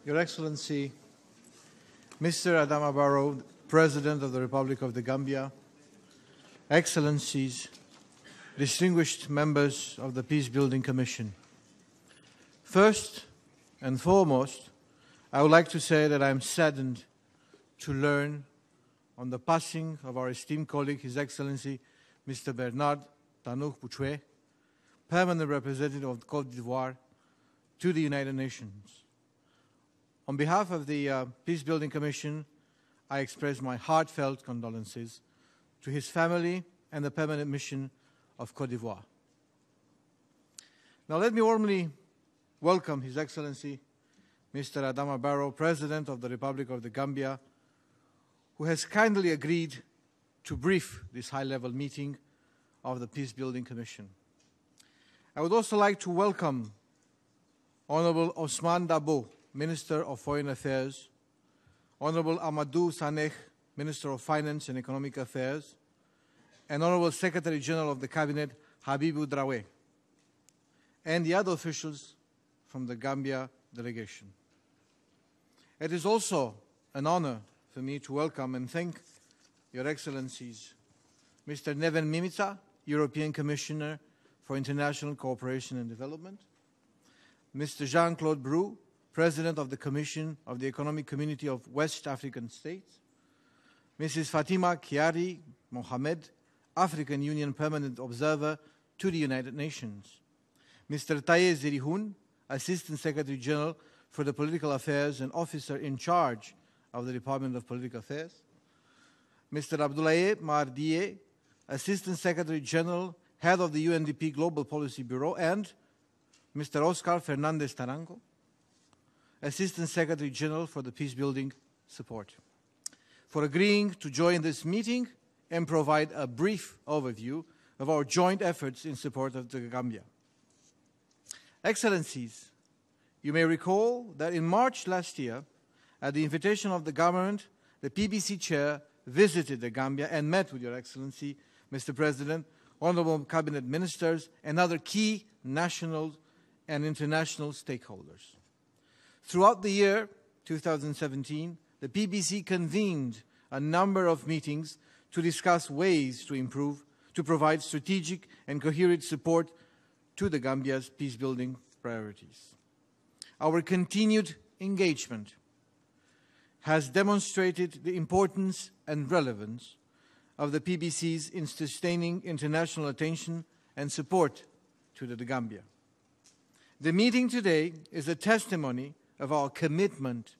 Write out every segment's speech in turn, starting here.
Your Excellency, Mr. Adama Barrow, President of the Republic of the Gambia, Excellencies, distinguished members of the Peacebuilding Commission. First and foremost, I would like to say that I am saddened to learn on the passing of our esteemed colleague, His Excellency, Mr. Bernard Tanouk Bouchoué, Permanent Representative of Côte d'Ivoire to the United Nations. On behalf of the Peacebuilding Commission, I express my heartfelt condolences to his family and the permanent mission of Côte d'Ivoire. Now let me warmly welcome His Excellency, Mr. Adama Barrow, President of the Republic of the Gambia, who has kindly agreed to brief this high-level meeting of the Peacebuilding Commission. I would also like to welcome Honorable Osman Dabo, Minister of Foreign Affairs, Honorable Amadou Saneh, Minister of Finance and Economic Affairs, and Honorable Secretary General of the Cabinet, Habibou Drawé, and the other officials from the Gambia delegation. It is also an honor for me to welcome and thank Your Excellencies, Mr. Neven Mimica, European Commissioner for International Cooperation and Development, Mr. Jean-Claude Brou, President of the Commission of the Economic Community of West African States, Mrs. Fatima Kiari Mohamed, African Union Permanent Observer to the United Nations, Mr. Taye Zerihun, Assistant Secretary General for the Political Affairs and Officer in charge of the Department of Political Affairs, Mr. Abdoulaye Mardiye, Assistant Secretary General, Head of the UNDP Global Policy Bureau, and Mr. Oscar Fernandez Tarango, Assistant Secretary General for the Peacebuilding Support, for agreeing to join this meeting and provide a brief overview of our joint efforts in support of the Gambia. Excellencies, you may recall that in March last year, at the invitation of the government, the PBC chair visited the Gambia and met with Your Excellency, Mr. President, honorable cabinet ministers, and other key national and international stakeholders. Throughout the year 2017, the PBC convened a number of meetings to discuss ways to provide strategic and coherent support to the Gambia's peacebuilding priorities. Our continued engagement has demonstrated the importance and relevance of the PBCs in sustaining international attention and support to the Gambia. The meeting today is a testimony of our commitment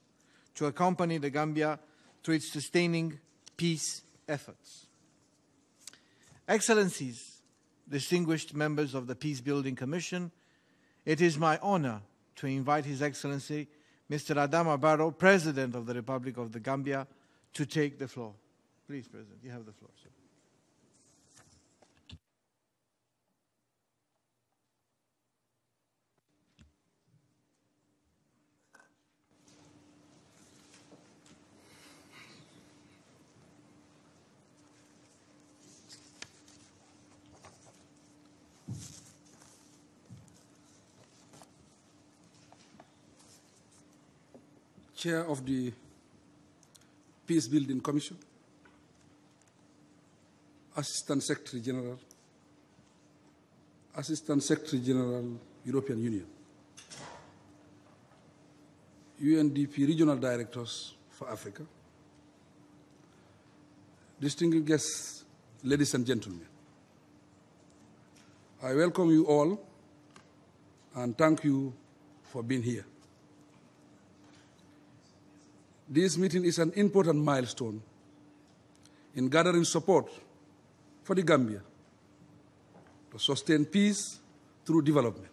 to accompany the Gambia through its sustaining peace efforts. Excellencies, distinguished members of the Peacebuilding Commission, it is my honor to invite His Excellency, Mr. Adama Barrow, President of the Republic of the Gambia, to take the floor. Please, President, you have the floor, sir. Chair of the Peacebuilding Commission, Assistant Secretary General, Assistant Secretary General, European Union, UNDP Regional Directors for Africa, distinguished guests, ladies and gentlemen, I welcome you all and thank you for being here. This meeting is an important milestone in gathering support for the Gambia to sustain peace through development.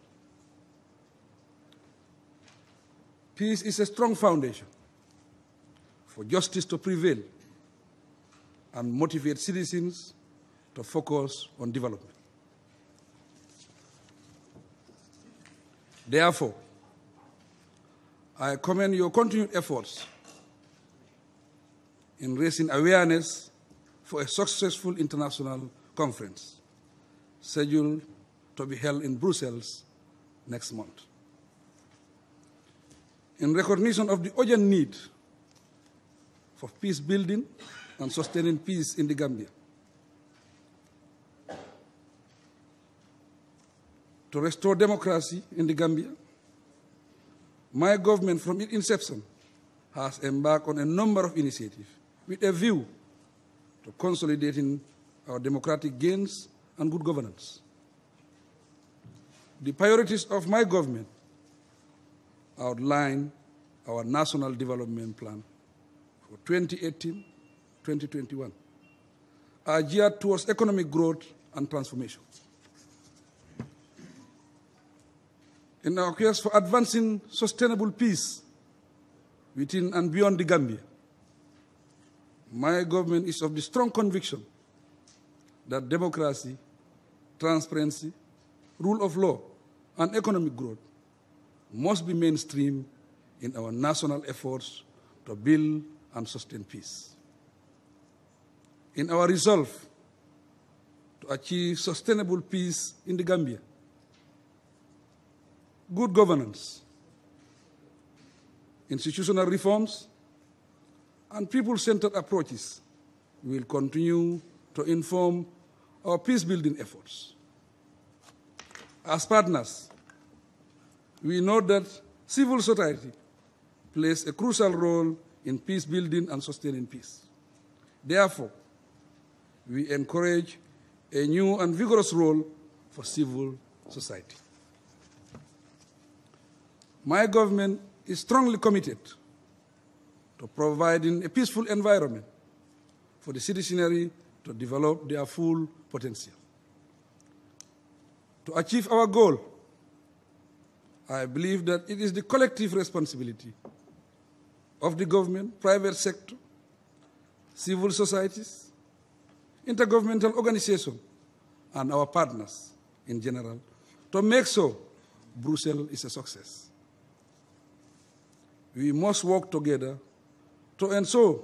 Peace is a strong foundation for justice to prevail and motivate citizens to focus on development. Therefore, I commend your continued efforts in raising awareness for a successful international conference scheduled to be held in Brussels next month. in recognition of the urgent need for peace building and sustaining peace in the Gambia, to restore democracy in the Gambia, my government from its inception has embarked on a number of initiatives with a view to consolidating our democratic gains and good governance. The priorities of my government outline our National Development Plan for 2018-2021 are geared towards economic growth and transformation. In our quest for advancing sustainable peace within and beyond the Gambia, my government is of the strong conviction that democracy, transparency, rule of law, and economic growth must be mainstream in our national efforts to build and sustain peace. In our resolve to achieve sustainable peace in the Gambia, good governance, institutional reforms, and people-centered approaches will continue to inform our peace-building efforts. As partners, we know that civil society plays a crucial role in peace-building and sustaining peace. Therefore, we encourage a new and vigorous role for civil society. My government is strongly committed to providing a peaceful environment for the citizenry to develop their full potential. To achieve our goal, I believe that it is the collective responsibility of the government, private sector, civil societies, intergovernmental organizations, and our partners in general to make sure Brussels is a success. We must work together to ensure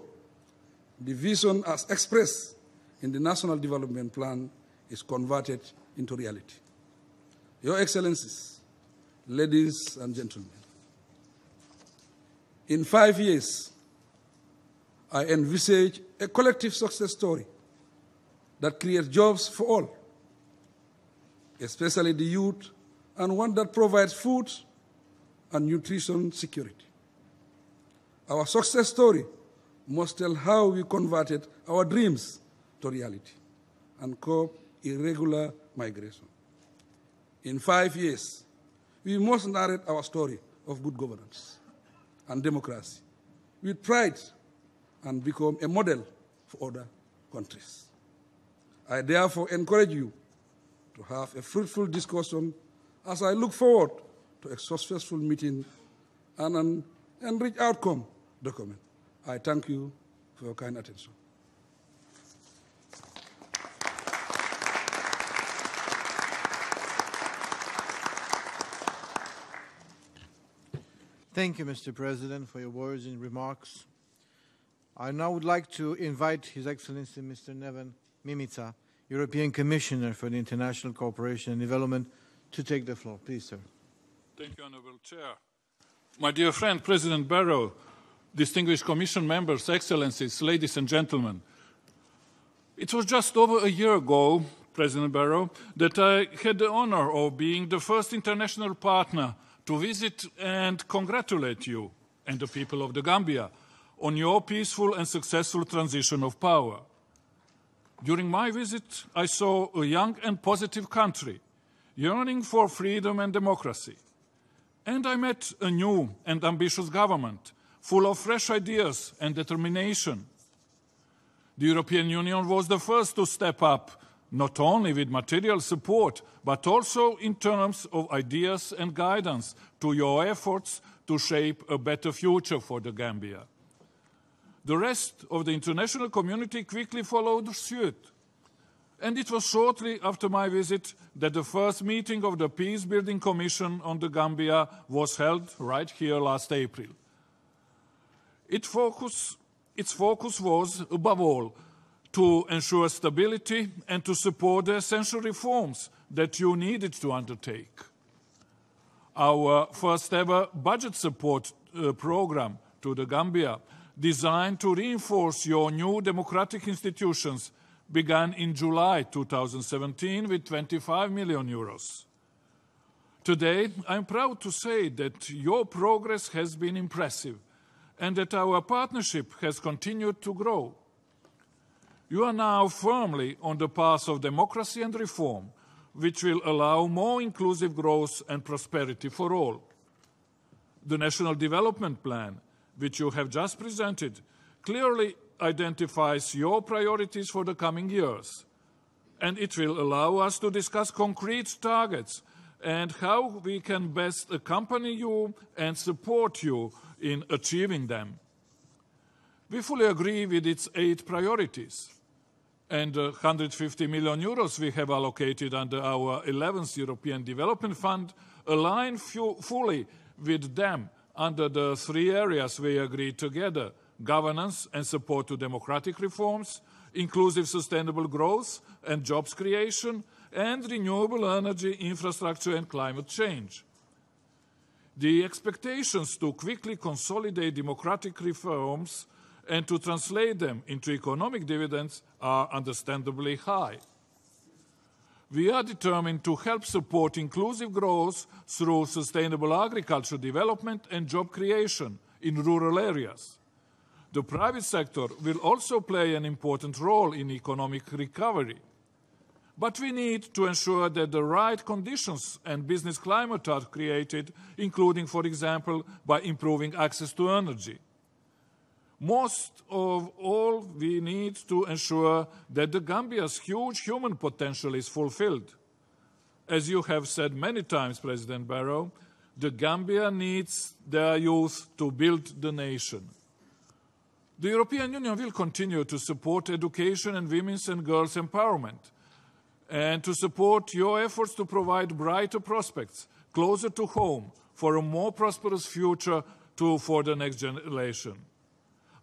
the vision as expressed in the National Development Plan is converted into reality. Your Excellencies, ladies and gentlemen, in 5 years, I envisage a collective success story that creates jobs for all, especially the youth, and one that provides food and nutrition security. Our success story must tell how we converted our dreams to reality and curb irregular migration. In 5 years, we must narrate our story of good governance and democracy with pride and become a model for other countries. I therefore encourage you to have a fruitful discussion as I look forward to a successful meeting and an enriched outcome document. I thank you for your kind attention. Thank you, Mr. President, for your words and remarks. I now would like to invite His Excellency Mr. Neven Mimica, European Commissioner for the International Cooperation and Development, to take the floor. Please, sir. Thank you, Honourable Chair. My dear friend, President Barrow, distinguished Commission members, Excellencies, ladies and gentlemen. It was just over a year ago, President Barrow, that I had the honour of being the first international partner to visit and congratulate you and the people of the Gambia on your peaceful and successful transition of power. During my visit, I saw a young and positive country yearning for freedom and democracy. And I met a new and ambitious government full of fresh ideas and determination. The European Union was the first to step up, not only with material support, but also in terms of ideas and guidance to your efforts to shape a better future for the Gambia. The rest of the international community quickly followed suit. And it was shortly after my visit that the first meeting of the Peace Building Commission on the Gambia was held right here last April. Its focus was, above all, to ensure stability and to support the essential reforms that you needed to undertake. Our first ever budget support program to the Gambia, designed to reinforce your new democratic institutions, began in July 2017 with 25 million euros. Today, I'm proud to say that your progress has been impressive and that our partnership has continued to grow. You are now firmly on the path of democracy and reform, which will allow more inclusive growth and prosperity for all. The National Development Plan, which you have just presented, clearly identifies your priorities for the coming years, and it will allow us to discuss concrete targets and how we can best accompany you and support you in achieving them. We fully agree with its 8 priorities, and 150 million euros we have allocated under our 11th European Development Fund align fully with them under the 3 areas we agreed together: governance and support to democratic reforms, inclusive sustainable growth and jobs creation, and renewable energy, infrastructure and climate change. The expectations to quickly consolidate democratic reforms and to translate them into economic dividends are understandably high. We are determined to help support inclusive growth through sustainable agriculture development and job creation in rural areas. The private sector will also play an important role in economic recovery. But we need to ensure that the right conditions and business climate are created, including, for example, by improving access to energy. Most of all, we need to ensure that the Gambia's huge human potential is fulfilled. As you have said many times, President Barrow, the Gambia needs their youth to build the nation. The European Union will continue to support education and women's and girls' empowerment, and to support your efforts to provide brighter prospects closer to home for a more prosperous future for the next generation.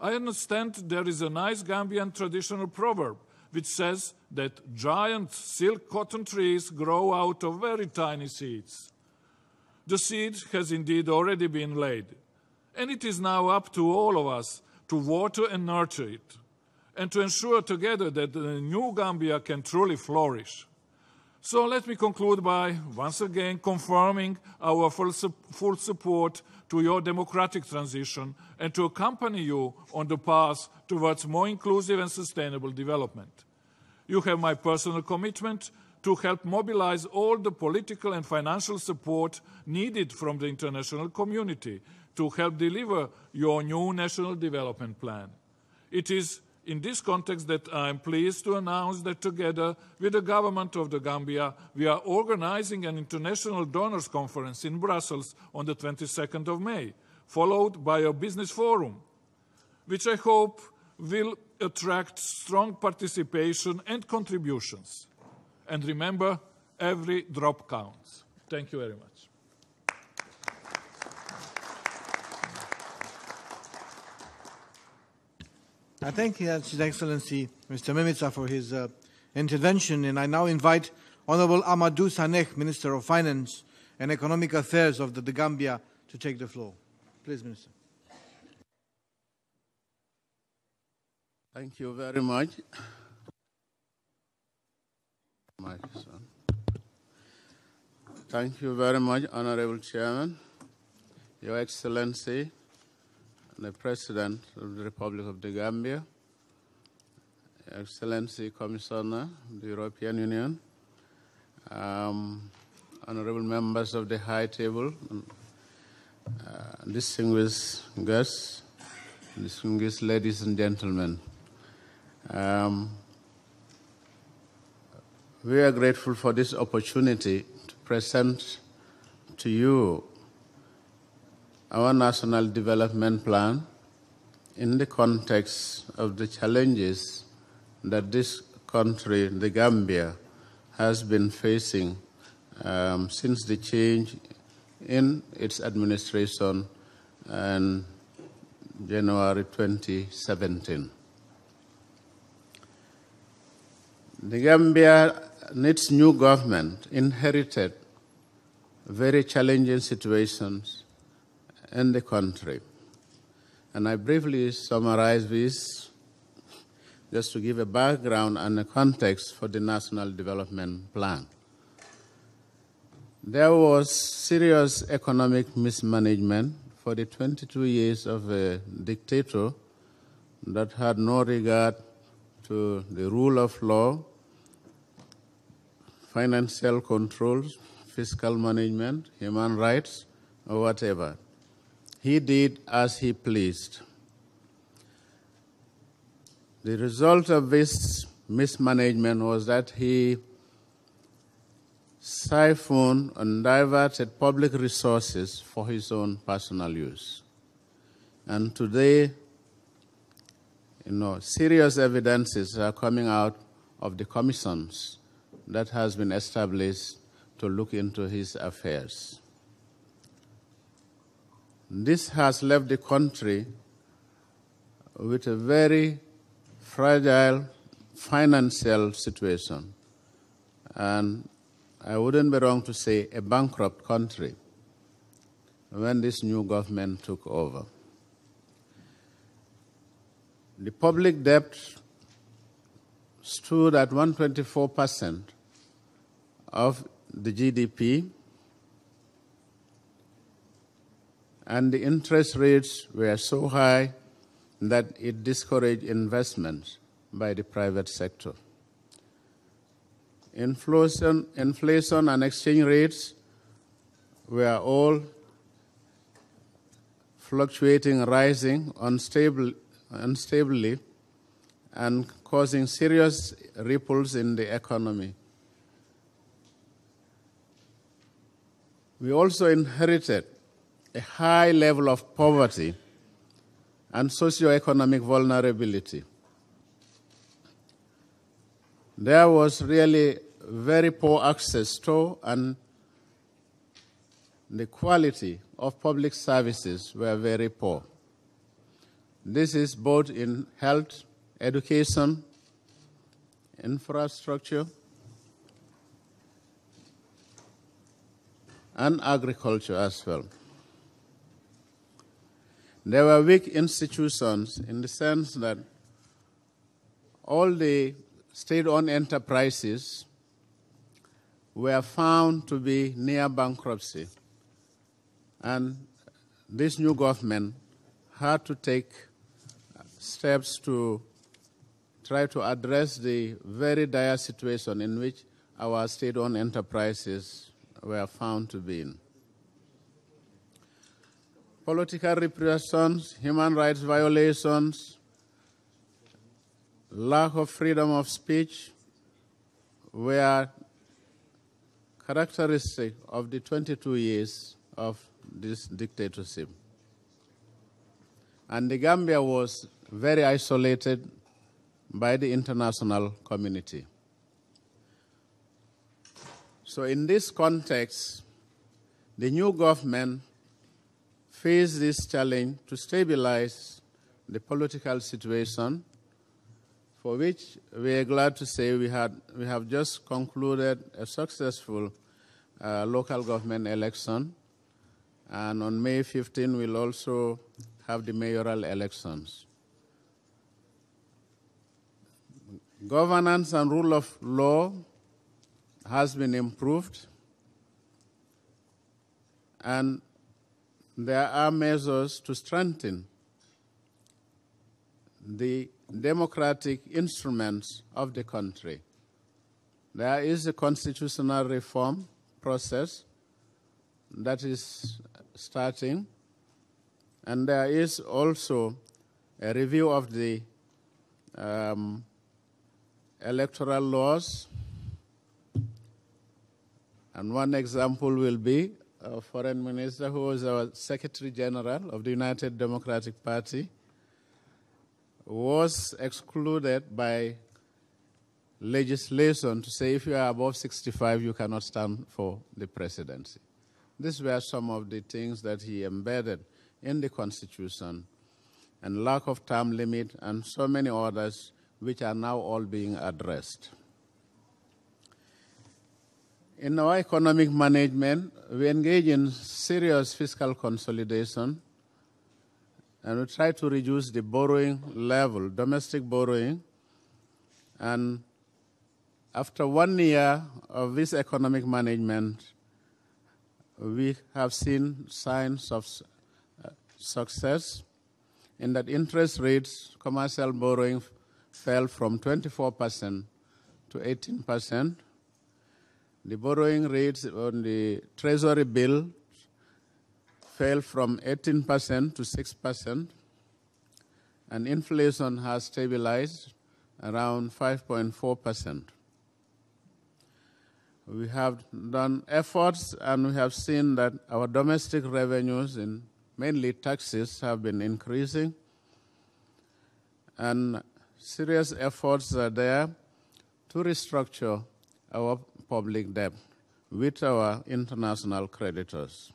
I understand there is a nice Gambian traditional proverb which says that giant silk cotton trees grow out of very tiny seeds. The seed has indeed already been laid, and it is now up to all of us to water and nurture it, and to ensure together that the new Gambia can truly flourish. So let me conclude by once again confirming our full support to your democratic transition and to accompany you on the path towards more inclusive and sustainable development. You have my personal commitment to help mobilize all the political and financial support needed from the international community to help deliver your new National Development Plan. It is in this context that I am pleased to announce that together with the government of the Gambia, we are organizing an international donors conference in Brussels on the 22nd of May, followed by a business forum, which I hope will attract strong participation and contributions. And remember, every drop counts. Thank you very much. I thank His Excellency Mr. Mimica for his intervention, and I now invite Honorable Amadou Saneh, Minister of Finance and Economic Affairs of the Gambia, to take the floor. Please, Minister. Thank you very much. Thank you very much, Honorable Chairman, Your Excellency, the President of the Republic of the Gambia, Your Excellency Commissioner of the European Union, honorable members of the High Table, distinguished guests, distinguished ladies and gentlemen. We are grateful for this opportunity to present to you our National Development Plan in the context of the challenges that this country, the Gambia, has been facing since the change in its administration in January 2017. The Gambia needs new government inherited very challenging situations in the country. And I briefly summarize this just to give a background and a context for the National Development Plan. There was serious economic mismanagement for the 22 years of a dictator that had no regard to the rule of law, financial controls, fiscal management, human rights, or whatever. He did as he pleased. The result of this mismanagement was that he siphoned and diverted public resources for his own personal use. And today, serious evidences are coming out of the commissions that has been established to look into his affairs. This has left the country with a very fragile financial situation, and I wouldn't be wrong to say a bankrupt country when this new government took over. The public debt stood at 124% of the GDP, and the interest rates were so high that it discouraged investments by the private sector. Inflation and exchange rates were all fluctuating, rising unstably, and causing serious ripples in the economy. We also inherited a high level of poverty and socioeconomic vulnerability. There was really very poor access to, and the quality of public services were very poor. This is both in health, education, infrastructure, and agriculture as well. There were weak institutions in the sense that all the state-owned enterprises were found to be near bankruptcy. And this new government had to take steps to try to address the very dire situation in which our state-owned enterprises were found to be in. Political repressions, human rights violations, lack of freedom of speech were characteristic of the 22 years of this dictatorship. And the Gambia was very isolated by the international community. So in this context, the new government faced this challenge to stabilize the political situation, for which we are glad to say we have just concluded a successful local government election, and on May 15 we'll also have the mayoral elections. Governance and rule of law has been improved, and there are measures to strengthen the democratic instruments of the country. There is a constitutional reform process that is starting, and there is also a review of the electoral laws. And one example will be our foreign minister, who was our Secretary General of the United Democratic Party, was excluded by legislation to say if you are above 65, you cannot stand for the presidency. These were some of the things that he embedded in the Constitution, and lack of term limit and so many others which are now all being addressed. In our economic management, we engage in serious fiscal consolidation, and we try to reduce the borrowing level, domestic borrowing. And after 1 year of this economic management, we have seen signs of success in that interest rates, commercial borrowing fell from 24% to 18%. The borrowing rates on the Treasury bill fell from 18% to 6%, and inflation has stabilized around 5.4%. We have done efforts, and we have seen that our domestic revenues, in mainly taxes, have been increasing, and serious efforts are there to restructure our public debt with our international creditors.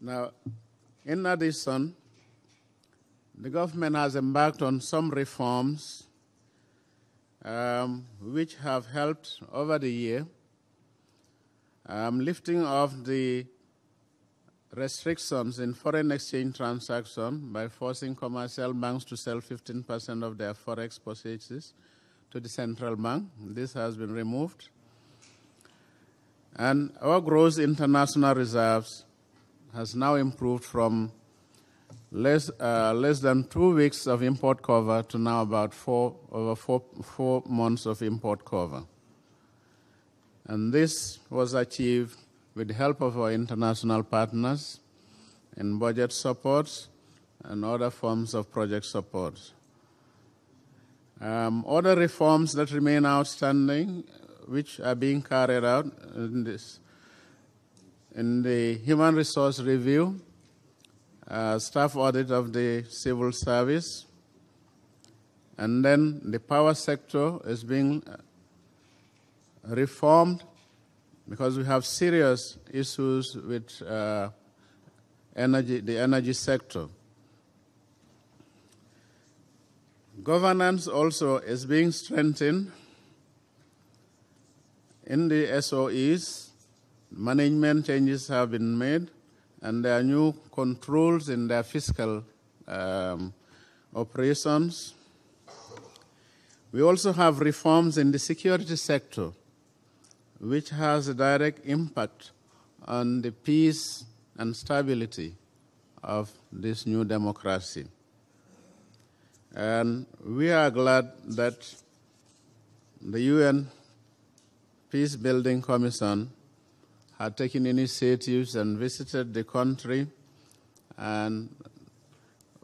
Now, in addition, the government has embarked on some reforms which have helped over the year, lifting off the restrictions in foreign exchange transactions by forcing commercial banks to sell 15% of their forex purchases to the central bank. This has been removed. And our gross international reserves has now improved from less than 2 weeks of import cover to now about over four months of import cover. And this was achieved with the help of our international partners in budget support and other forms of project support. Other reforms that remain outstanding, which are being carried out in the human resource review, staff audit of the civil service, and then the power sector is being reformed because we have serious issues with the energy sector. Governance also is being strengthened in the SOEs. Management changes have been made, and there are new controls in their fiscal operations. We also have reforms in the security sector, which has a direct impact on the peace and stability of this new democracy. And we are glad that the UN Peace Building Commission had taken initiatives and visited the country, and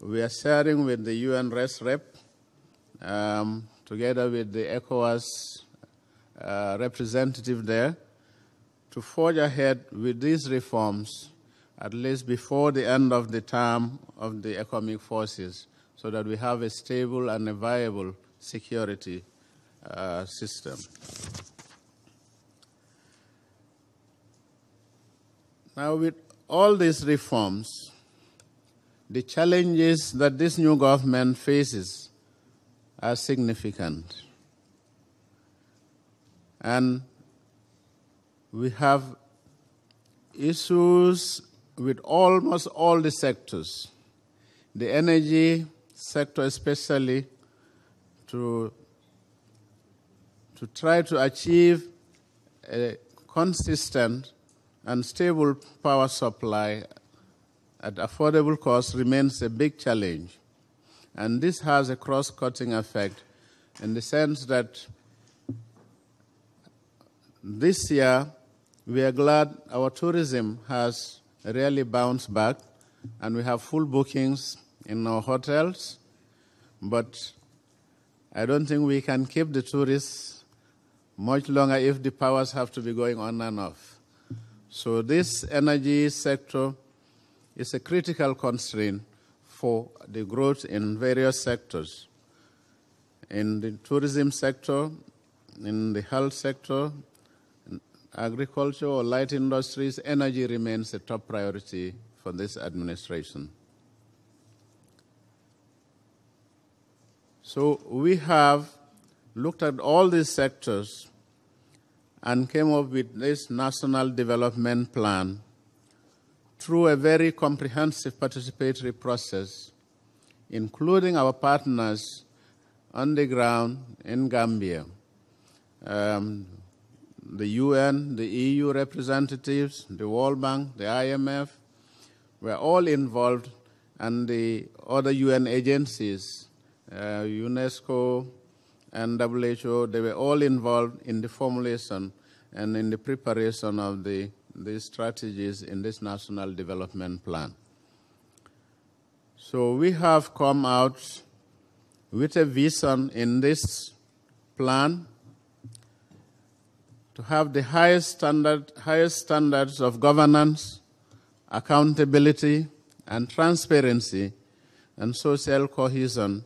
we are sharing with the UN Res Rep, together with the ECOWAS representative there, to forge ahead with these reforms, at least before the end of the term of the economic forces, so that we have a stable and a viable security system. Now, with all these reforms, the challenges that this new government faces are significant. And we have issues with almost all the sectors. The energy sector especially, to try to achieve a consistent and stable power supply at affordable cost remains a big challenge. And this has a cross-cutting effect in the sense that this year we are glad our tourism has really bounced back, and we have full bookings in our hotels, but I don't think we can keep the tourists much longer if the powers have to be going on and off. So this energy sector is a critical constraint for the growth in various sectors. In the tourism sector, in the health sector, in agriculture or light industries, energy remains a top priority for this administration. So we have looked at all these sectors and came up with this National Development Plan through a very comprehensive participatory process, including our partners on the ground in Gambia, the UN, the EU representatives, the World Bank, the IMF, were all involved, and the other UN agencies, UNESCO and WHO, they were all involved in the formulation and in the preparation of the strategies in this National Development Plan. So we have come out with a vision in this plan to have the highest standards of governance, accountability, and transparency, and social cohesion,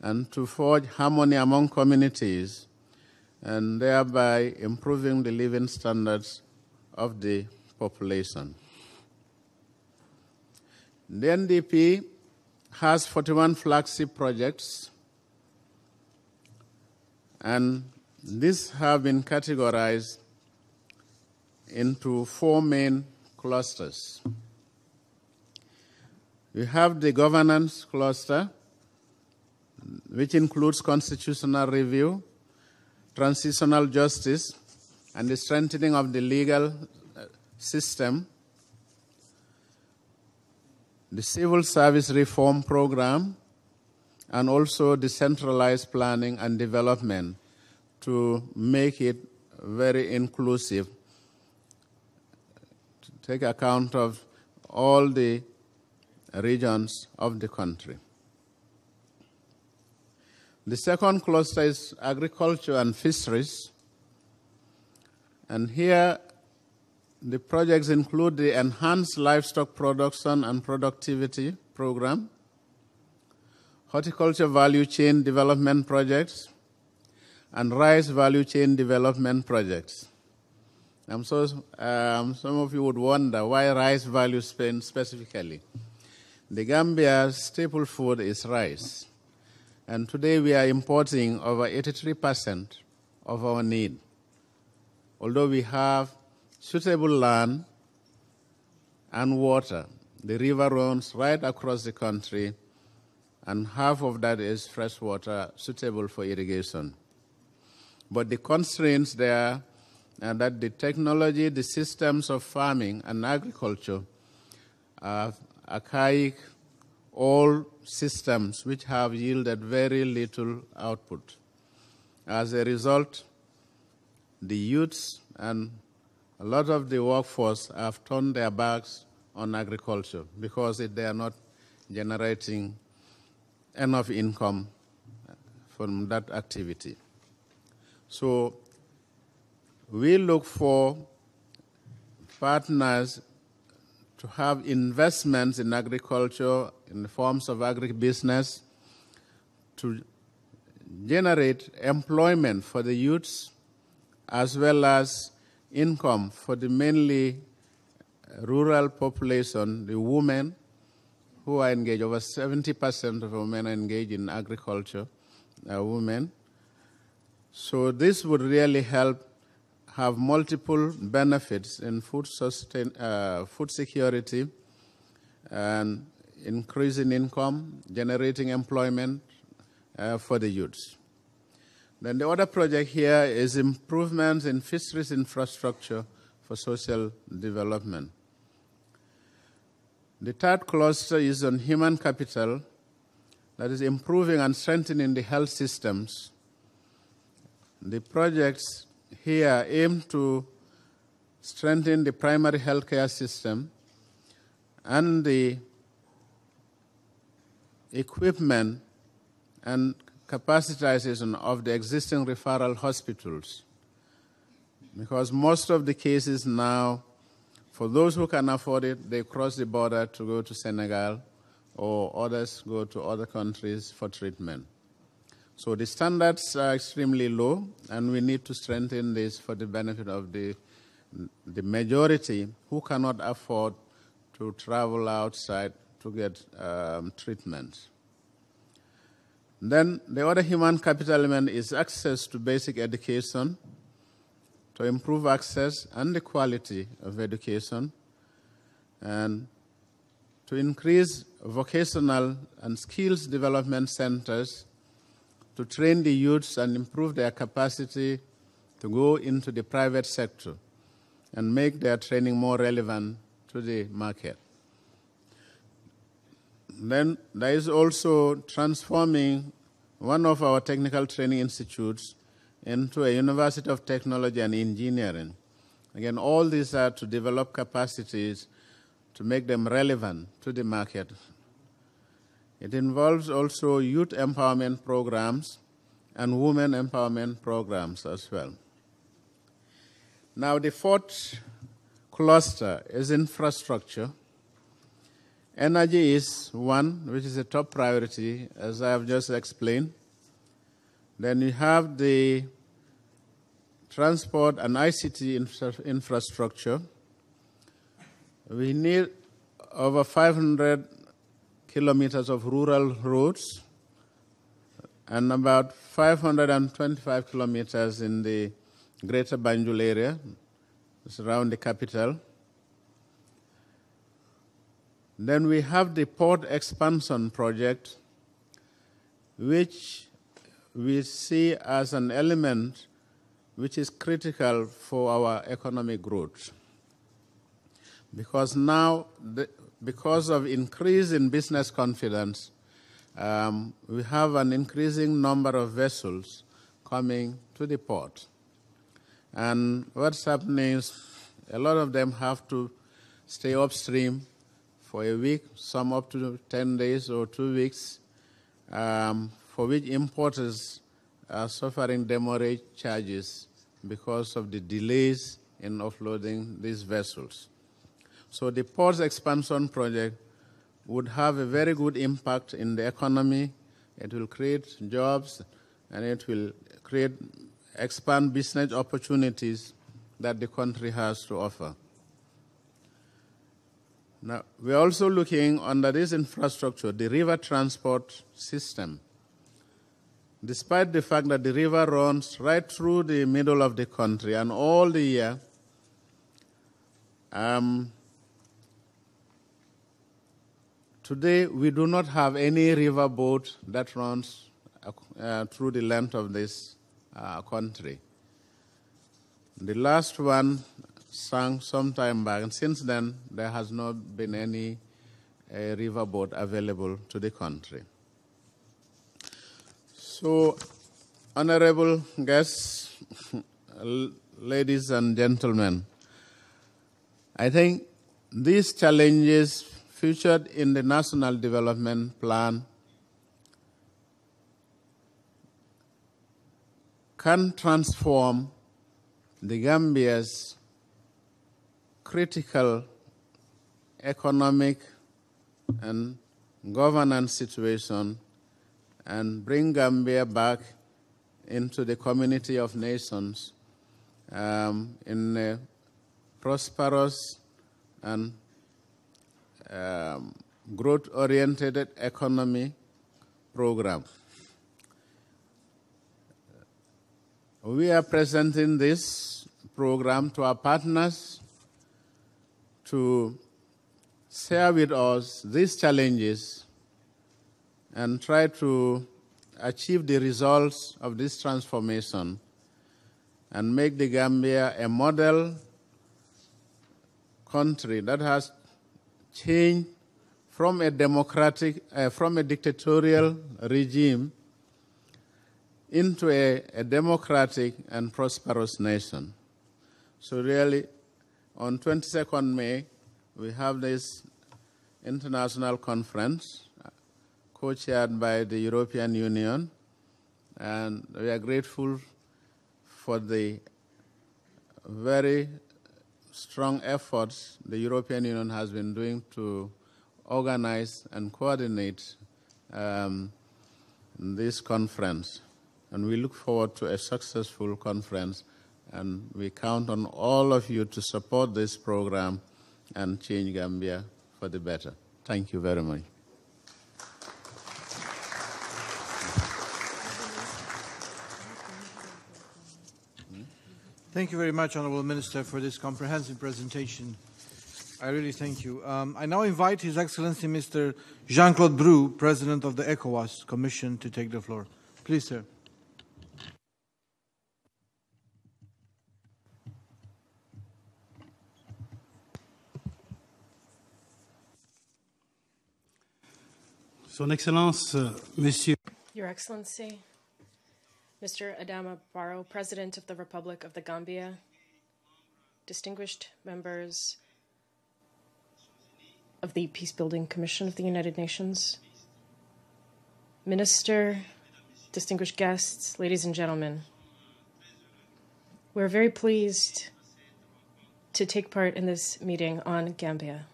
and to forge harmony among communities, and thereby improving the living standards of the population. The NDP has 41 flagship projects, and these have been categorized into 4 main clusters. We have the governance cluster, which includes constitutional review, transitional justice, and the strengthening of the legal system, the civil service reform program, and also decentralized planning and development to make it very inclusive, to take account of all the regions of the country. The second cluster is agriculture and fisheries, and here the projects include the Enhanced Livestock Production and Productivity Program, Horticulture Value Chain Development Projects, and Rice Value Chain Development Projects. Some of you would wonder why rice value chain specifically. The Gambia's staple food is rice, and today we are importing over 83% of our need. Although we have suitable land and water, the river runs right across the country, and half of that is fresh water suitable for irrigation. But the constraints there are that the technology, the systems of farming and agriculture are archaic, old systems which have yielded very little output. As a result, the youths and a lot of the workforce have turned their backs on agriculture because they are not generating enough income from that activity. So we look for partners to have investments in agriculture in the forms of agribusiness to generate employment for the youths as well as income for the mainly rural population, the women who are engaged. Over 70% of women are engaged in agriculture, women. So this would really help have multiple benefits in food security and increasing income, generating employment for the youths. Then the other project here is improvements in fisheries infrastructure for social development. The third cluster is on human capital, that is improving and strengthening the health systems. The projects here aim to strengthen the primary healthcare system and the equipment and capacitization of the existing referral hospitals. Because most of the cases now, for those who can afford it, they cross the border to go to Senegal, or others go to other countries for treatment. So the standards are extremely low, and we need to strengthen this for the benefit of the majority who cannot afford to travel outside to get treatment. Then the other human capital element is access to basic education, to improve access and the quality of education, and to increase vocational and skills development centers to train the youths and improve their capacity to go into the private sector and make their training more relevant to the market. Then there is also transforming one of our technical training institutes into a University of Technology and Engineering. Again, all these are to develop capacities to make them relevant to the market. It involves also youth empowerment programs and women empowerment programs as well. Now, the fourth cluster is infrastructure. Energy is one, which is a top priority, as I have just explained. Then you have the transport and ICT infrastructure. We need over 500 kilometers of rural roads and about 525 kilometers in the Greater Banjul area, it's around the capital. Then we have the port expansion project, which we see as an element which is critical for our economic growth. Because now, because of increase in business confidence, we have an increasing number of vessels coming to the port. And what's happening is a lot of them have to stay upstream for a week, some up to 10 days or 2 weeks, for which importers are suffering demurrage charges because of the delays in offloading these vessels. So the ports expansion project would have a very good impact in the economy. It will create jobs, and it will expand business opportunities that the country has to offer. Now, we're also looking under this infrastructure, the river transport system. Despite the fact that the river runs right through the middle of the country and all the year, today we do not have any river boat that runs through the length of this country. The last one sank some time back, and since then there has not been any river boat available to the country. So, honorable guests, ladies and gentlemen, I think these challenges featured in the National Development Plan can transform the Gambia's critical economic and governance situation and bring Gambia back into the community of nations in a prosperous and growth-oriented economy program. We are presenting this program to our partners to share with us these challenges and try to achieve the results of this transformation and make the Gambia a model country that has changed from a dictatorial regime into a democratic and prosperous nation. So really, on 22nd May, we have this international conference co-chaired by the European Union, and we are grateful for the very strong efforts the European Union has been doing to organize and coordinate this conference. And we look forward to a successful conference, and we count on all of you to support this program and change Gambia for the better. Thank you very much. Thank you very much, Honourable Minister, for this comprehensive presentation. I really thank you. I now invite His Excellency Mr. Jean-Claude Brou, President of the ECOWAS Commission, to take the floor. Please, sir. Son Excellence, Monsieur. Your Excellency, Mr. Adama Barrow, President of the Republic of the Gambia, distinguished members of the Peacebuilding Commission of the United Nations, Minister, distinguished guests, ladies and gentlemen, we're very pleased to take part in this meeting on Gambia.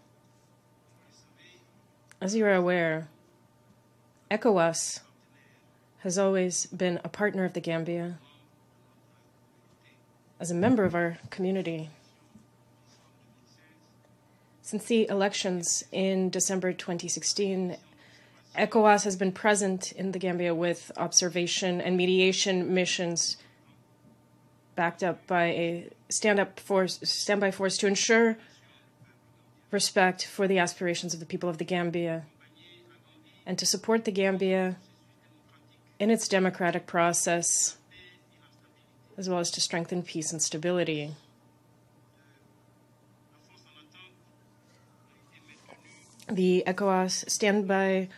As you are aware, ECOWAS has always been a partner of the Gambia. As a member of our community, since the elections in December 2016, ECOWAS has been present in the Gambia with observation and mediation missions backed up by a standby force to ensure respect for the aspirations of the people of the Gambia and to support the Gambia in its democratic process, as well as to strengthen peace and stability. The ECOWAS standby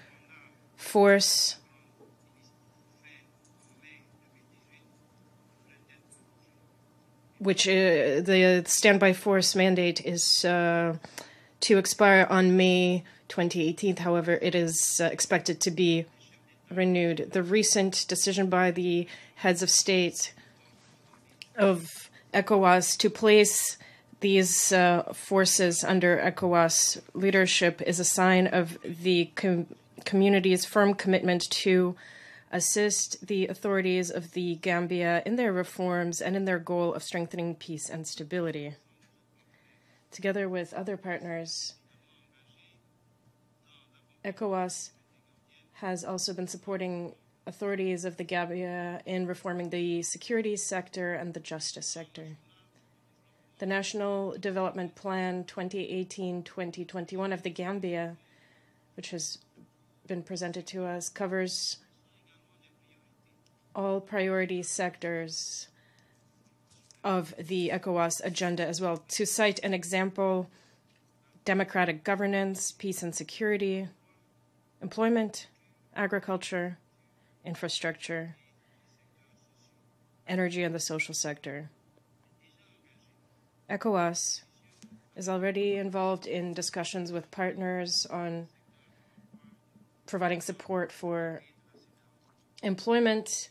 force the standby force mandate is to expire on May 2018. However, it is expected to be renewed. The recent decision by the heads of state of ECOWAS to place these forces under ECOWAS leadership is a sign of the community's firm commitment to assist the authorities of the Gambia in their reforms and in their goal of strengthening peace and stability. Together with other partners, ECOWAS has also been supporting authorities of the Gambia in reforming the security sector and the justice sector. The National Development Plan 2018-2021 of the Gambia, which has been presented to us, covers all priority sectors of the ECOWAS agenda as well. To cite an example, democratic governance, peace and security, employment, agriculture, infrastructure, energy, and the social sector. ECOWAS is already involved in discussions with partners on providing support for employment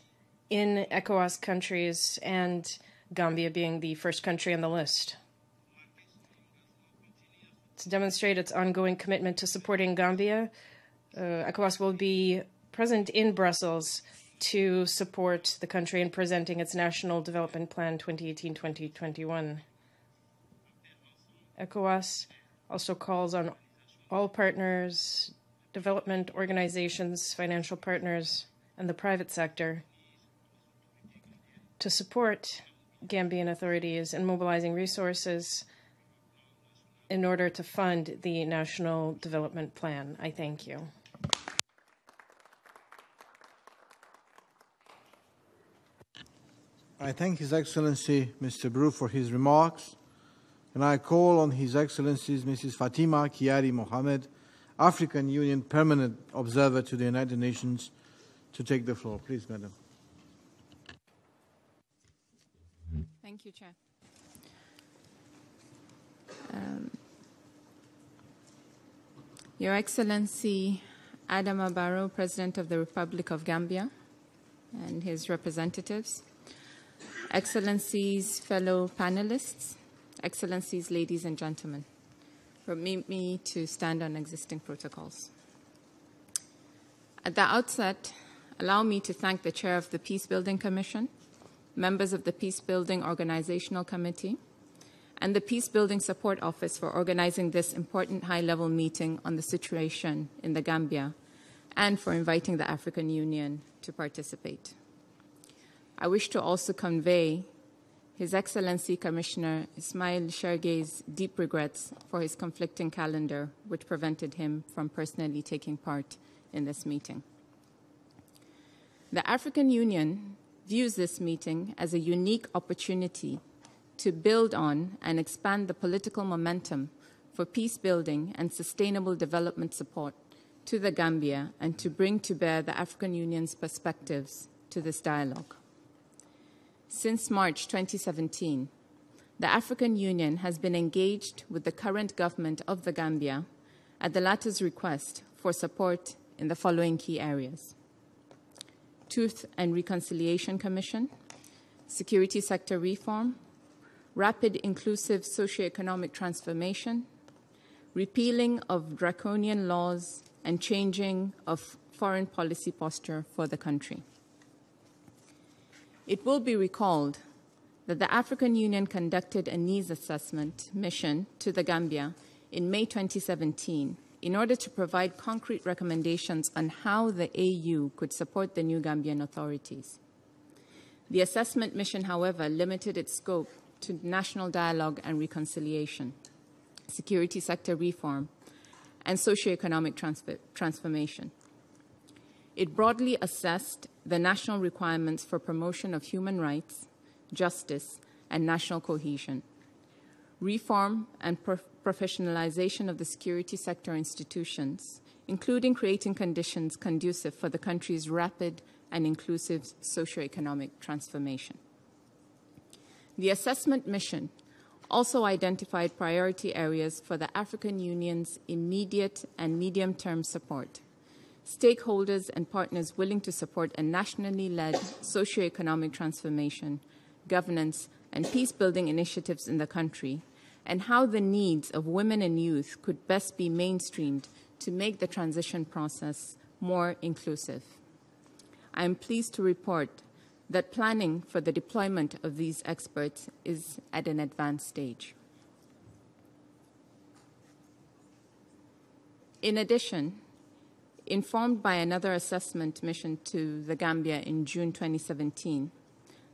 in ECOWAS countries, and Gambia being the first country on the list. To demonstrate its ongoing commitment to supporting Gambia, ECOWAS will be present in Brussels to support the country in presenting its National Development Plan 2018-2021. ECOWAS also calls on all partners, development organizations, financial partners, and the private sector to support Gambian authorities in mobilizing resources in order to fund the National Development Plan. I thank you. I thank His Excellency Mr. Brou for his remarks, and I call on His Excellencies Mrs. Fatima Kiari Mohammed, African Union Permanent Observer to the United Nations, to take the floor. Please, Madam. Thank you, Chair. Your Excellency Adama Barrow, President of the Republic of Gambia, and his representatives, Excellencies, fellow panelists, Excellencies, ladies and gentlemen, permit me to stand on existing protocols. At the outset, allow me to thank the Chair of the Peacebuilding Commission, members of the Peacebuilding Organizational Committee, and the Peacebuilding Support Office for organizing this important high-level meeting on the situation in the Gambia and for inviting the African Union to participate. I wish to also convey His Excellency Commissioner Ismail Shergay's deep regrets for his conflicting calendar, which prevented him from personally taking part in this meeting. The African Union views this meeting as a unique opportunity to build on and expand the political momentum for peace building and sustainable development support to the Gambia and to bring to bear the African Union's perspectives to this dialogue. Since March 2017, the African Union has been engaged with the current government of the Gambia at the latter's request for support in the following key areas: Truth and Reconciliation Commission, security sector reform, rapid inclusive socioeconomic transformation, repealing of draconian laws, and changing of foreign policy posture for the country. It will be recalled that the African Union conducted a needs assessment mission to the Gambia in May 2017 in order to provide concrete recommendations on how the AU could support the new Gambian authorities. The assessment mission, however, limited its scope to national dialogue and reconciliation, security sector reform, and socioeconomic transformation. It broadly assessed the national requirements for promotion of human rights, justice, and national cohesion, reform and professionalization of the security sector institutions, including creating conditions conducive for the country's rapid and inclusive socioeconomic transformation. The assessment mission also identified priority areas for the African Union's immediate and medium-term support, stakeholders and partners willing to support a nationally led socioeconomic transformation, governance, and peace-building initiatives in the country, and how the needs of women and youth could best be mainstreamed to make the transition process more inclusive. I am pleased to report that planning for the deployment of these experts is at an advanced stage. In addition, informed by another assessment mission to the Gambia in June 2017,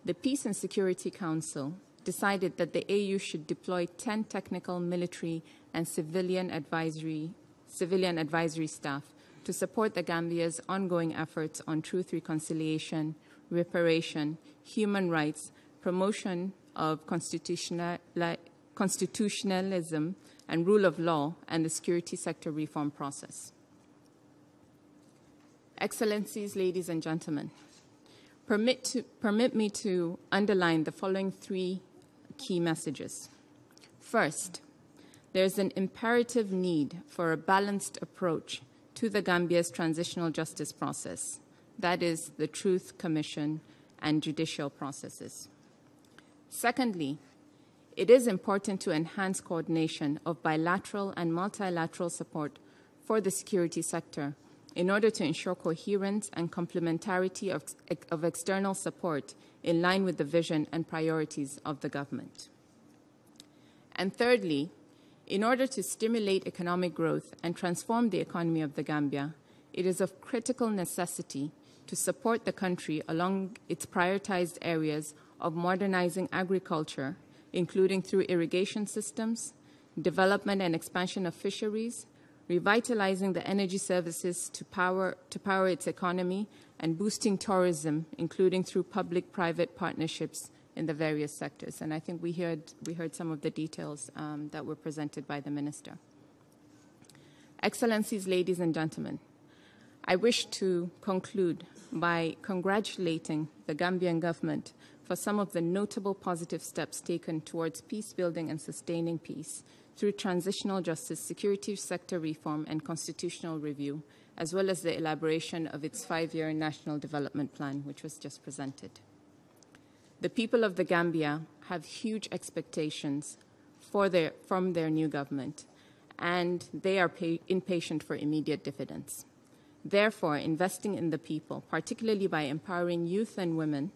the Peace and Security Council decided that the AU should deploy 10 technical, military, and civilian advisory staff to support the Gambia's ongoing efforts on truth, reconciliation, reparation, human rights, promotion of constitutionalism and rule of law, and the security sector reform process. Excellencies, ladies and gentlemen, permit me to underline the following three key messages. First, there is an imperative need for a balanced approach to the Gambia's transitional justice process, that is, the Truth Commission and judicial processes. Secondly, it is important to enhance coordination of bilateral and multilateral support for the security sector in order to ensure coherence and complementarity of external support in line with the vision and priorities of the government. And thirdly, in order to stimulate economic growth and transform the economy of the Gambia, it is of critical necessity to support the country along its prioritized areas of modernizing agriculture, including through irrigation systems, development and expansion of fisheries, revitalizing the energy services to power its economy, and boosting tourism, including through public-private partnerships in the various sectors. And I think we heard some of the details that were presented by the Minister. Excellencies, ladies and gentlemen, I wish to conclude by congratulating the Gambian government for some of the notable positive steps taken towards peace building and sustaining peace through transitional justice, security sector reform, and constitutional review, as well as the elaboration of its 5-year national development plan, which was just presented. The people of the Gambia have huge expectations from their new government, and they are impatient for immediate dividends. Therefore, investing in the people, particularly by empowering youth and women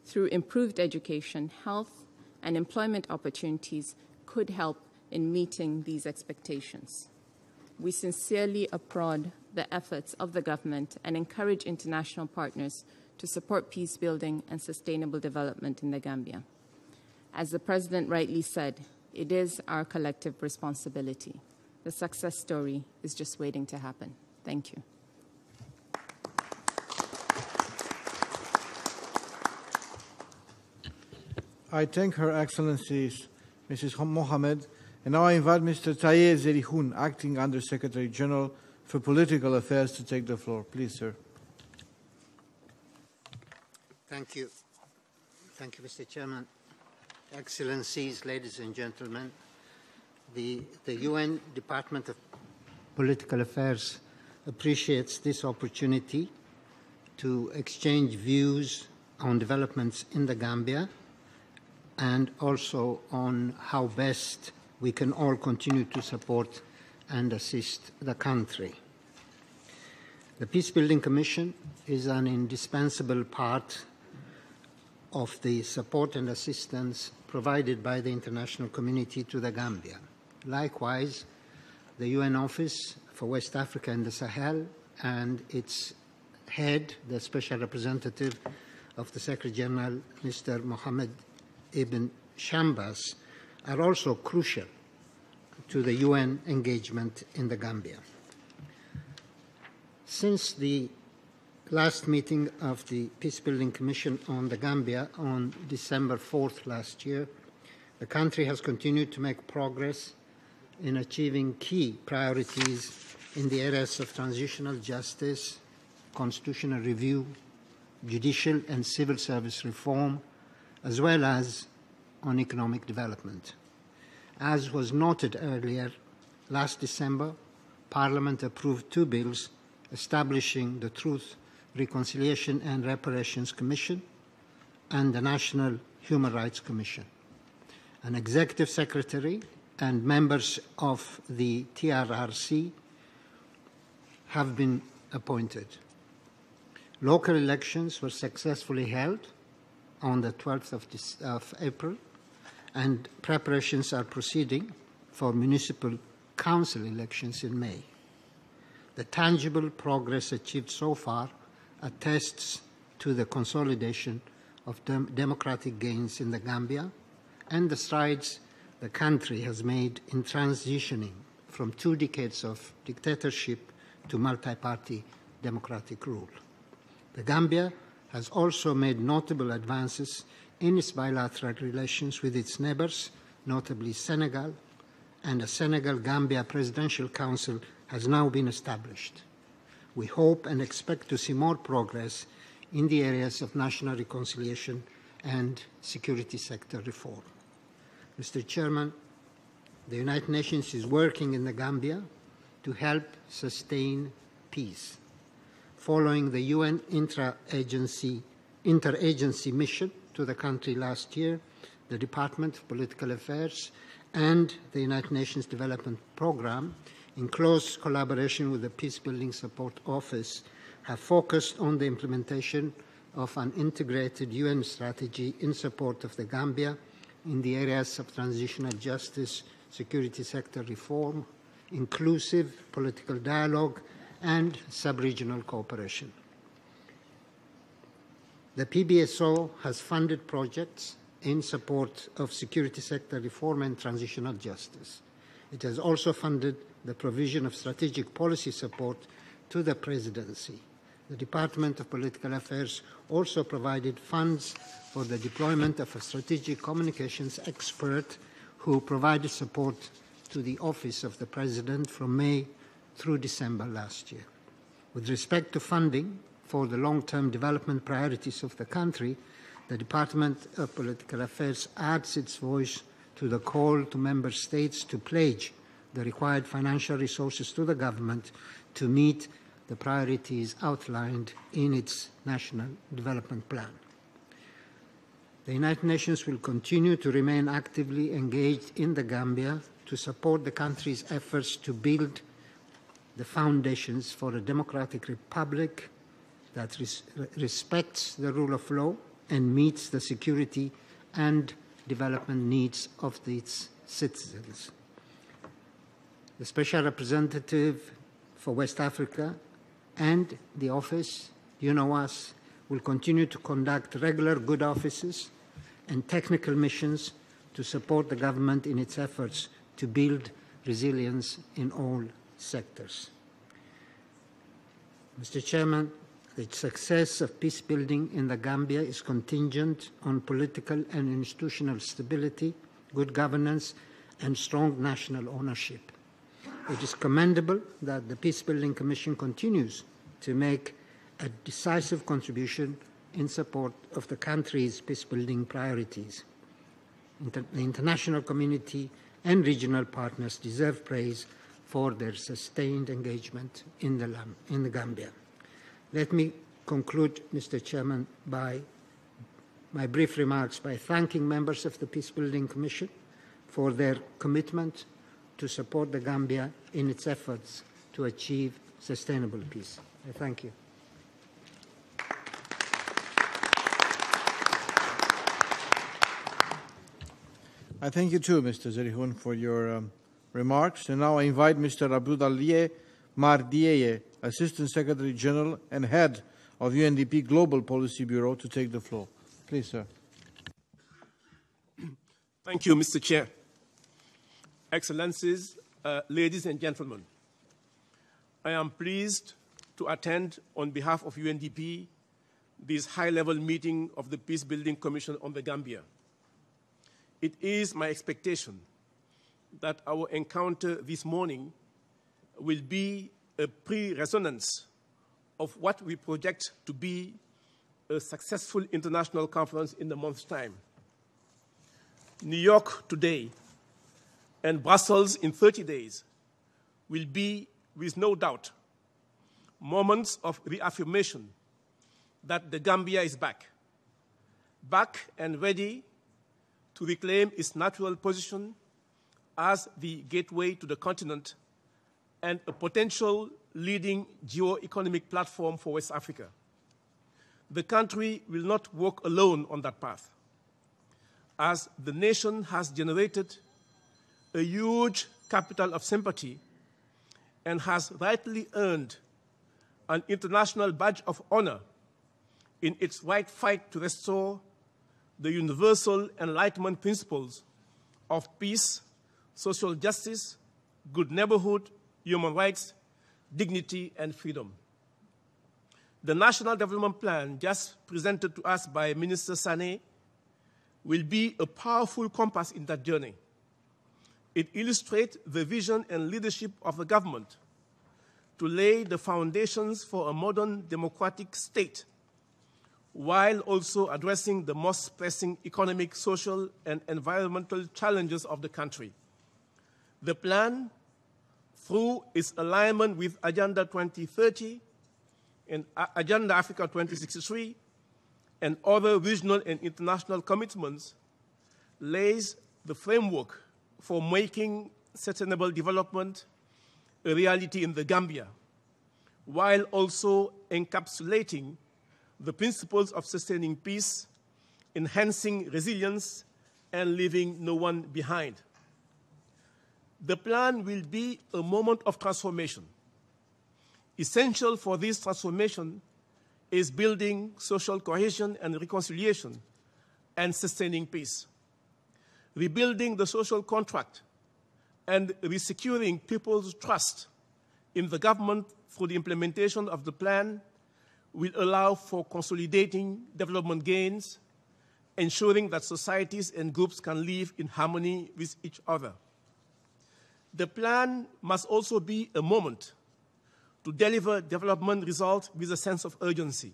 through improved education, health, and employment opportunities, could help in meeting these expectations. We sincerely applaud the efforts of the government and encourage international partners to support peace building and sustainable development in the Gambia. As the President rightly said, it is our collective responsibility. The success story is just waiting to happen. Thank you. I thank Her Excellencies Mrs. Mohammed, and now I invite Mr. Taye Zerihun, Acting Under Secretary General for Political Affairs, to take the floor. Please, sir. Thank you. Thank you, Mr. Chairman. Excellencies, ladies and gentlemen, the UN Department of Political Affairs appreciates this opportunity to exchange views on developments in the Gambia and also on how best we can all continue to support and assist the country. The Peacebuilding Commission is an indispensable part of the support and assistance provided by the international community to the Gambia. Likewise, the UN Office for West Africa and the Sahel and its head, the Special Representative of the Secretary General, Mr. Mohammed Ibn Shambas, are also crucial to the UN engagement in the Gambia. Since the last meeting of the Peacebuilding Commission on the Gambia on December 4th last year, the country has continued to make progress in achieving key priorities in the areas of transitional justice, constitutional review, judicial and civil service reform, as well as on economic development. As was noted earlier, last December, Parliament approved 2 bills establishing the Truth, Reconciliation and Reparations Commission and the National Human Rights Commission. An executive secretary and members of the TRRC have been appointed. Local elections were successfully held on the 12th of April, and preparations are proceeding for municipal council elections in May. The tangible progress achieved so far attests to the consolidation of democratic gains in the Gambia and the strides the country has made in transitioning from 2 decades of dictatorship to multi-party democratic rule. The Gambia has also made notable advances in its bilateral relations with its neighbors, notably Senegal, and a Senegal-Gambia Presidential Council has now been established. We hope and expect to see more progress in the areas of national reconciliation and security sector reform. Mr. Chairman, the United Nations is working in the Gambia to help sustain peace. Following the UN interagency mission to the country last year, the Department of Political Affairs and the United Nations Development Programme, in close collaboration with the Peacebuilding Support Office, have focused on the implementation of an integrated UN strategy in support of the Gambia in the areas of transitional justice, security sector reform, inclusive political dialogue, and sub-regional cooperation. The PBSO has funded projects in support of security sector reform and transitional justice. It has also funded the provision of strategic policy support to the Presidency. The Department of Political Affairs also provided funds for the deployment of a strategic communications expert who provided support to the Office of the President from May through December last year. With respect to funding for the long-term development priorities of the country, the Department of Political Affairs adds its voice to the call to member states to pledge the required financial resources to the government to meet the priorities outlined in its National Development Plan. The United Nations will continue to remain actively engaged in the Gambia to support the country's efforts to build the foundations for a democratic republic that respects the rule of law and meets the security and development needs of its citizens. The Special Representative for West Africa and the Office, UNOWAS, will continue to conduct regular good offices and technical missions to support the government in its efforts to build resilience in all sectors. Mr. Chairman, the success of peace building in the Gambia is contingent on political and institutional stability, good governance, and strong national ownership. It is commendable that the Peace Building Commission continues to make a decisive contribution in support of the country's peace-building priorities. The international community and regional partners deserve praise for their sustained engagement in the Gambia. Let me conclude, Mr. Chairman, by my brief remarks by thanking members of the Peace Building Commission for their commitment to support the Gambia in its efforts to achieve sustainable peace. I thank you. I thank you too, Mr. Zerihun, for your remarks. And now I invite Mr. Abdoulaye Mardieye, Assistant Secretary General and Head of UNDP Global Policy Bureau, to take the floor. Please, sir. Thank you, Mr. Chair. Excellencies, ladies and gentlemen, I am pleased to attend on behalf of UNDP this high-level meeting of the Peace Building Commission on the Gambia. It is my expectation that our encounter this morning will be a pre-resonance of what we project to be a successful international conference in a month's time. New York today and Brussels in 30 days will be, with no doubt, moments of reaffirmation that the Gambia is back and ready to reclaim its natural position as the gateway to the continent and a potential leading geo-economic platform for West Africa. The country will not walk alone on that path, as the nation has generated a huge capital of sympathy and has rightly earned an international badge of honor in its right fight to restore the universal enlightenment principles of peace, social justice, good neighborhood, human rights, dignity, and freedom. The National Development Plan just presented to us by Minister Sané will be a powerful compass in that journey. It illustrates the vision and leadership of the government to lay the foundations for a modern democratic state, while also addressing the most pressing economic, social, and environmental challenges of the country. The plan, through its alignment with Agenda 2030 and Agenda Africa 2063 and other regional and international commitments, lays the framework for making sustainable development a reality in the Gambia, while also encapsulating the principles of sustaining peace, enhancing resilience, and leaving no one behind. The plan will be a moment of transformation. Essential for this transformation is building social cohesion and reconciliation and sustaining peace. Rebuilding the social contract and resecuring people's trust in the government through the implementation of the plan will allow for consolidating development gains, ensuring that societies and groups can live in harmony with each other. The plan must also be a moment to deliver development results with a sense of urgency,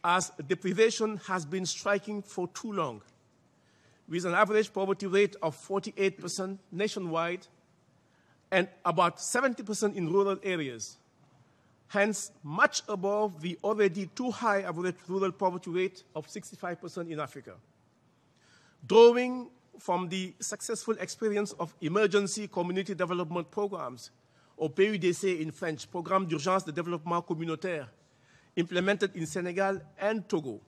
as deprivation has been striking for too long, with an average poverty rate of 48% nationwide and about 70% in rural areas, hence much above the already too high average rural poverty rate of 65% in Africa. Drawing from the successful experience of emergency community development programs, or PUDC in French, Programme d'urgence de développement communautaire, implemented in Senegal and Togo,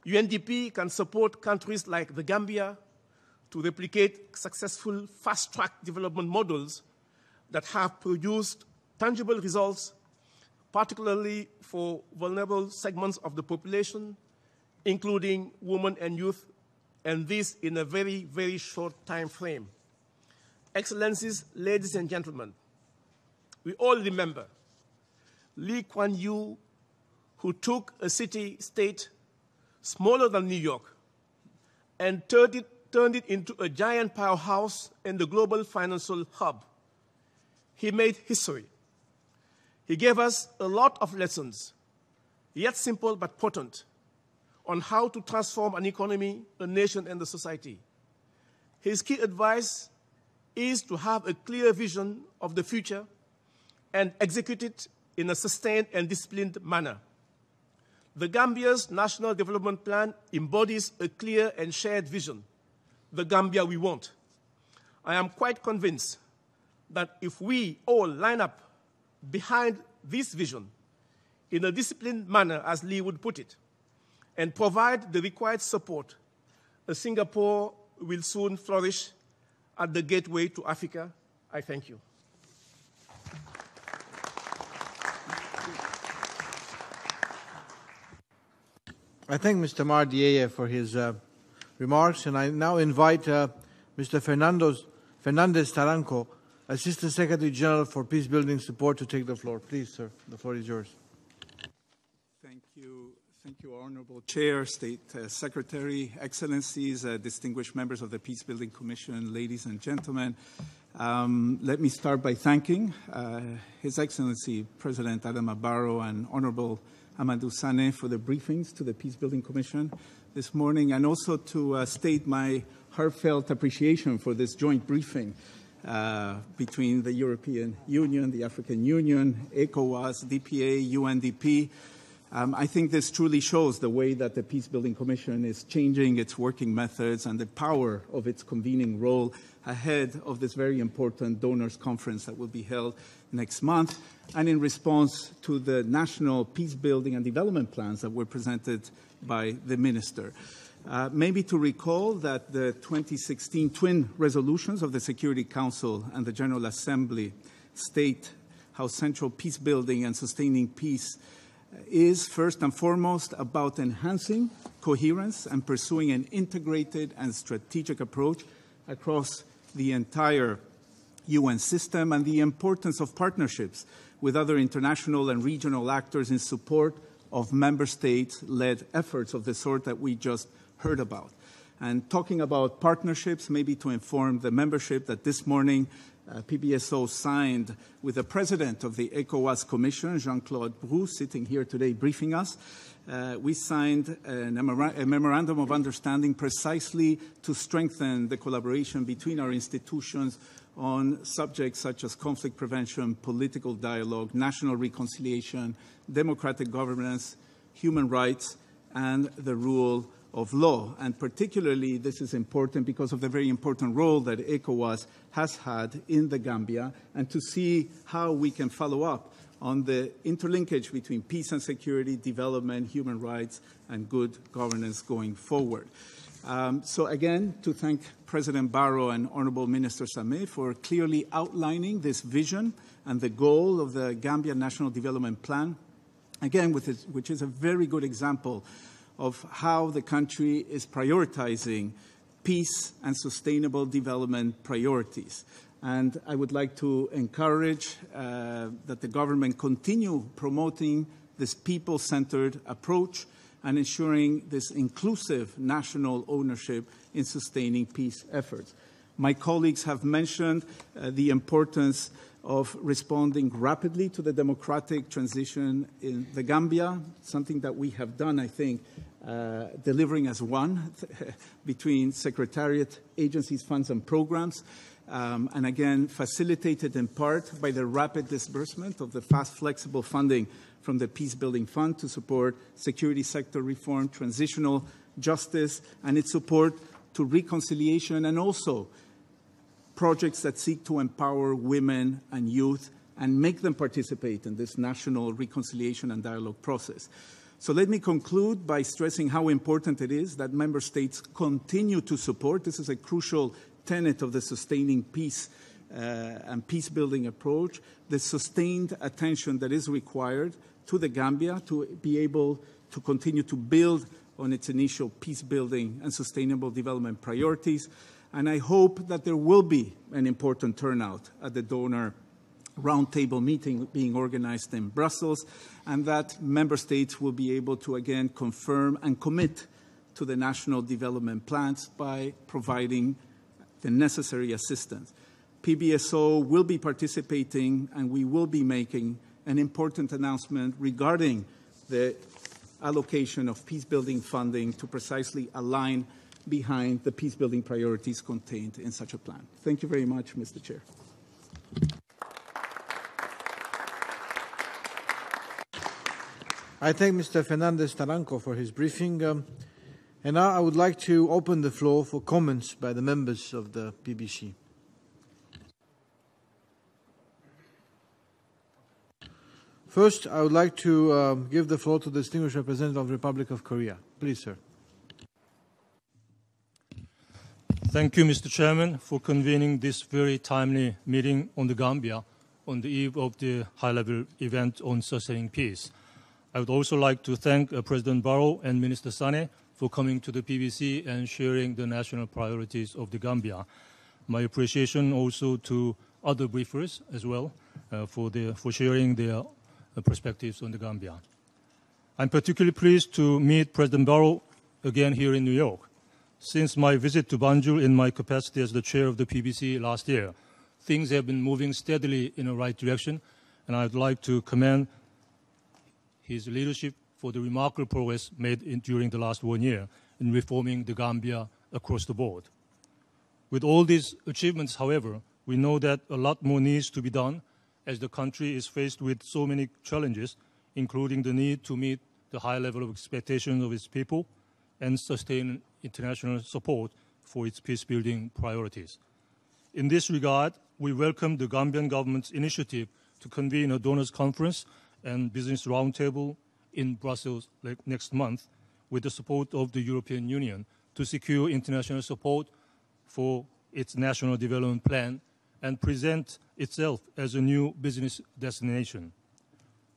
UNDP can support countries like the Gambia to replicate successful fast-track development models that have produced tangible results, particularly for vulnerable segments of the population, including women and youth and this in a very, very short time frame. Excellencies, ladies and gentlemen, we all remember Lee Kuan Yew, who took a city-state smaller than New York and turned it into a giant powerhouse and the global financial hub. He made history. He gave us a lot of lessons, yet simple but potent, on how to transform an economy, a nation, and a society. His key advice is to have a clear vision of the future and execute it in a sustained and disciplined manner. The Gambia's National Development Plan embodies a clear and shared vision, the Gambia we want. I am quite convinced that if we all line up behind this vision in a disciplined manner, as Lee would put it, and provide the required support, Singapore will soon flourish at the gateway to Africa. I thank you. I thank Mr. Mardieye for his remarks, and I now invite Mr. Fernandez Taranco, Assistant Secretary General for Peacebuilding Support, to take the floor. Please, sir, the floor is yours. Thank you, Honorable Chair, State Secretary, Excellencies, distinguished members of the Peacebuilding Commission, ladies and gentlemen. Let me start by thanking His Excellency President Adama Barrow and Honorable Amadou Sane for the briefings to the Peacebuilding Commission this morning, and also to state my heartfelt appreciation for this joint briefing between the European Union, the African Union, ECOWAS, DPA, UNDP. I think this truly shows the way that the Peacebuilding Commission is changing its working methods and the power of its convening role ahead of this very important donors conference that will be held next month, and in response to the national peacebuilding and development plans that were presented by the Minister. Maybe to recall that the 2016 twin resolutions of the Security Council and the General Assembly state how central peacebuilding and sustaining peace is first and foremost about enhancing coherence and pursuing an integrated and strategic approach across the entire UN system, and the importance of partnerships with other international and regional actors in support of member states-led efforts of the sort that we just heard about. And talking about partnerships, maybe to inform the membership that this morning PBSO signed with the president of the ECOWAS Commission, Jean-Claude Bruce, sitting here today briefing us. We signed a memorandum of understanding precisely to strengthen the collaboration between our institutions on subjects such as conflict prevention, political dialogue, national reconciliation, democratic governance, human rights, and the rule of law. And particularly, this is important because of the very important role that ECOWAS has had in the Gambia, and to see how we can follow up on the interlinkage between peace and security, development, human rights, and good governance going forward. So again, to thank President Barrow and Honorable Minister Sameh for clearly outlining this vision and the goal of the Gambia National Development Plan, again, which is a very good example of how the country is prioritizing peace and sustainable development priorities. And I would like to encourage that the government continue promoting this people-centered approach and ensuring this inclusive national ownership in sustaining peace efforts. My colleagues have mentioned the importance of responding rapidly to the democratic transition in the Gambia, something that we have done, I think, delivering as one between Secretariat, agencies, funds, and programs, and again, facilitated in part by the rapid disbursement of the fast, flexible funding from the Peacebuilding Fund to support security sector reform, transitional justice, and its support to reconciliation, and also projects that seek to empower women and youth and make them participate in this national reconciliation and dialogue process. So let me conclude by stressing how important it is that member states continue to support. This is a crucial tenet of the sustaining peace and peace-building approach, the sustained attention that is required to the Gambia to be able to continue to build on its initial peace building and sustainable development priorities. And I hope that there will be an important turnout at the donor roundtable meeting being organized in Brussels, and that member states will be able to again confirm and commit to the national development plans by providing the necessary assistance. PBSO will be participating, and we will be making an important announcement regarding the allocation of peace-building funding to precisely align behind the peace-building priorities contained in such a plan. Thank you very much, Mr. Chair. I thank Mr. Fernandez Taranco for his briefing. And now I would like to open the floor for comments by the members of the PBC. First, I would like to give the floor to the distinguished representative of the Republic of Korea. Please, sir. Thank you, Mr. Chairman, for convening this very timely meeting on the Gambia on the eve of the high-level event on sustaining peace. I would also like to thank President Barrow and Minister Sane for coming to the PBC and sharing the national priorities of the Gambia. My appreciation also to other briefers as well for sharing their perspectives on the Gambia. I'm particularly pleased to meet President Barrow again here in New York. Since my visit to Banjul in my capacity as the chair of the PBC last year, things have been moving steadily in the right direction, and I'd like to commend his leadership for the remarkable progress made during the last 1 year in reforming the Gambia across the board. With all these achievements, however, we know that a lot more needs to be done as the country is faced with so many challenges, including the need to meet the high level of expectations of its people and sustain international support for its peace-building priorities. In this regard, we welcome the Gambian government's initiative to convene a donors conference and business roundtable in Brussels next month with the support of the European Union to secure international support for its national development plan and present itself as a new business destination.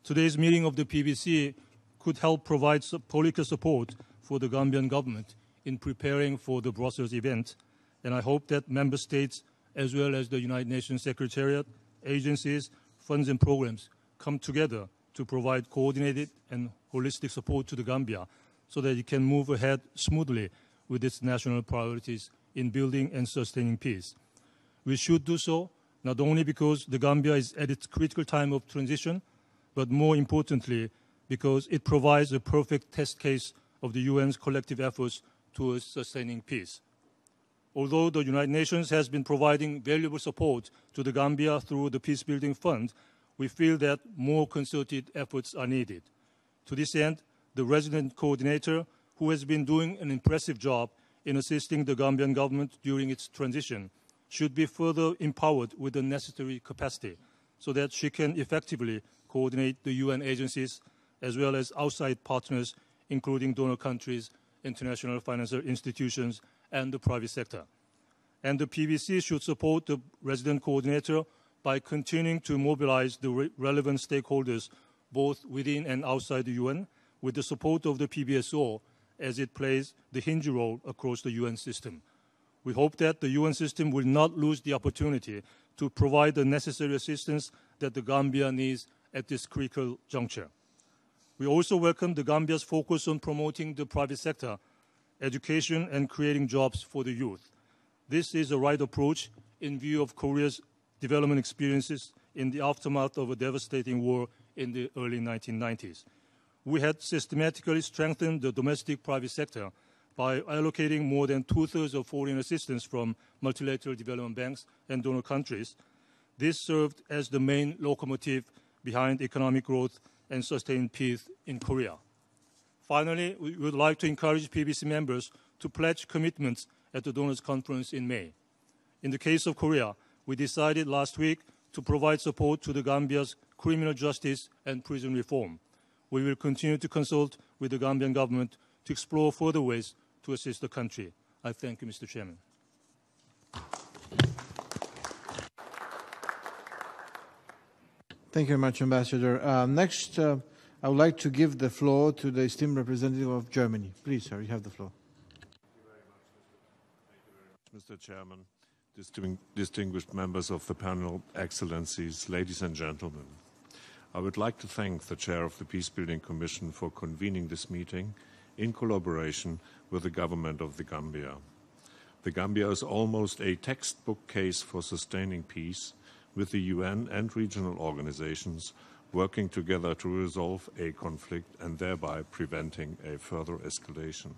Today's meeting of the PBC could help provide political support for the Gambian government in preparing for the Brussels event, and I hope that member states, as well as the United Nations Secretariat, agencies, funds and programs come together to provide coordinated and holistic support to the Gambia so that it can move ahead smoothly with its national priorities in building and sustaining peace. We should do so not only because the Gambia is at its critical time of transition, but more importantly, because it provides a perfect test case of the UN's collective efforts towards sustaining peace. Although the United Nations has been providing valuable support to the Gambia through the Peacebuilding Fund, we feel that more concerted efforts are needed. To this end, the resident coordinator, who has been doing an impressive job in assisting the Gambian government during its transition, should be further empowered with the necessary capacity so that she can effectively coordinate the UN agencies as well as outside partners, including donor countries, international financial institutions, and the private sector. And the PBC should support the resident coordinator by continuing to mobilize the relevant stakeholders, both within and outside the UN, with the support of the PBSO as it plays the hinge role across the UN system. We hope that the UN system will not lose the opportunity to provide the necessary assistance that the Gambia needs at this critical juncture. We also welcome the Gambia's focus on promoting the private sector, education, and creating jobs for the youth. This is the right approach in view of Korea's development experiences in the aftermath of a devastating war in the early 1990s. We had systematically strengthened the domestic private sector by allocating more than 2/3 of foreign assistance from multilateral development banks and donor countries. This served as the main locomotive behind economic growth and sustained peace in Korea. Finally, we would like to encourage PBC members to pledge commitments at the Donors Conference in May. In the case of Korea, we decided last week to provide support to the Gambia's criminal justice and prison reform. We will continue to consult with the Gambian government to explore further ways to assist the country. I thank you, Mr. Chairman. Thank you very much, Ambassador. Next, I would like to give the floor to the esteemed representative of Germany. Please, sir, you have the floor. Mr. Chairman, distinguished members of the panel, Excellencies, ladies and gentlemen. I would like to thank the Chair of the Peacebuilding Commission for convening this meeting in collaboration with the government of the Gambia. The Gambia is almost a textbook case for sustaining peace, with the UN and regional organizations working together to resolve a conflict and thereby preventing a further escalation.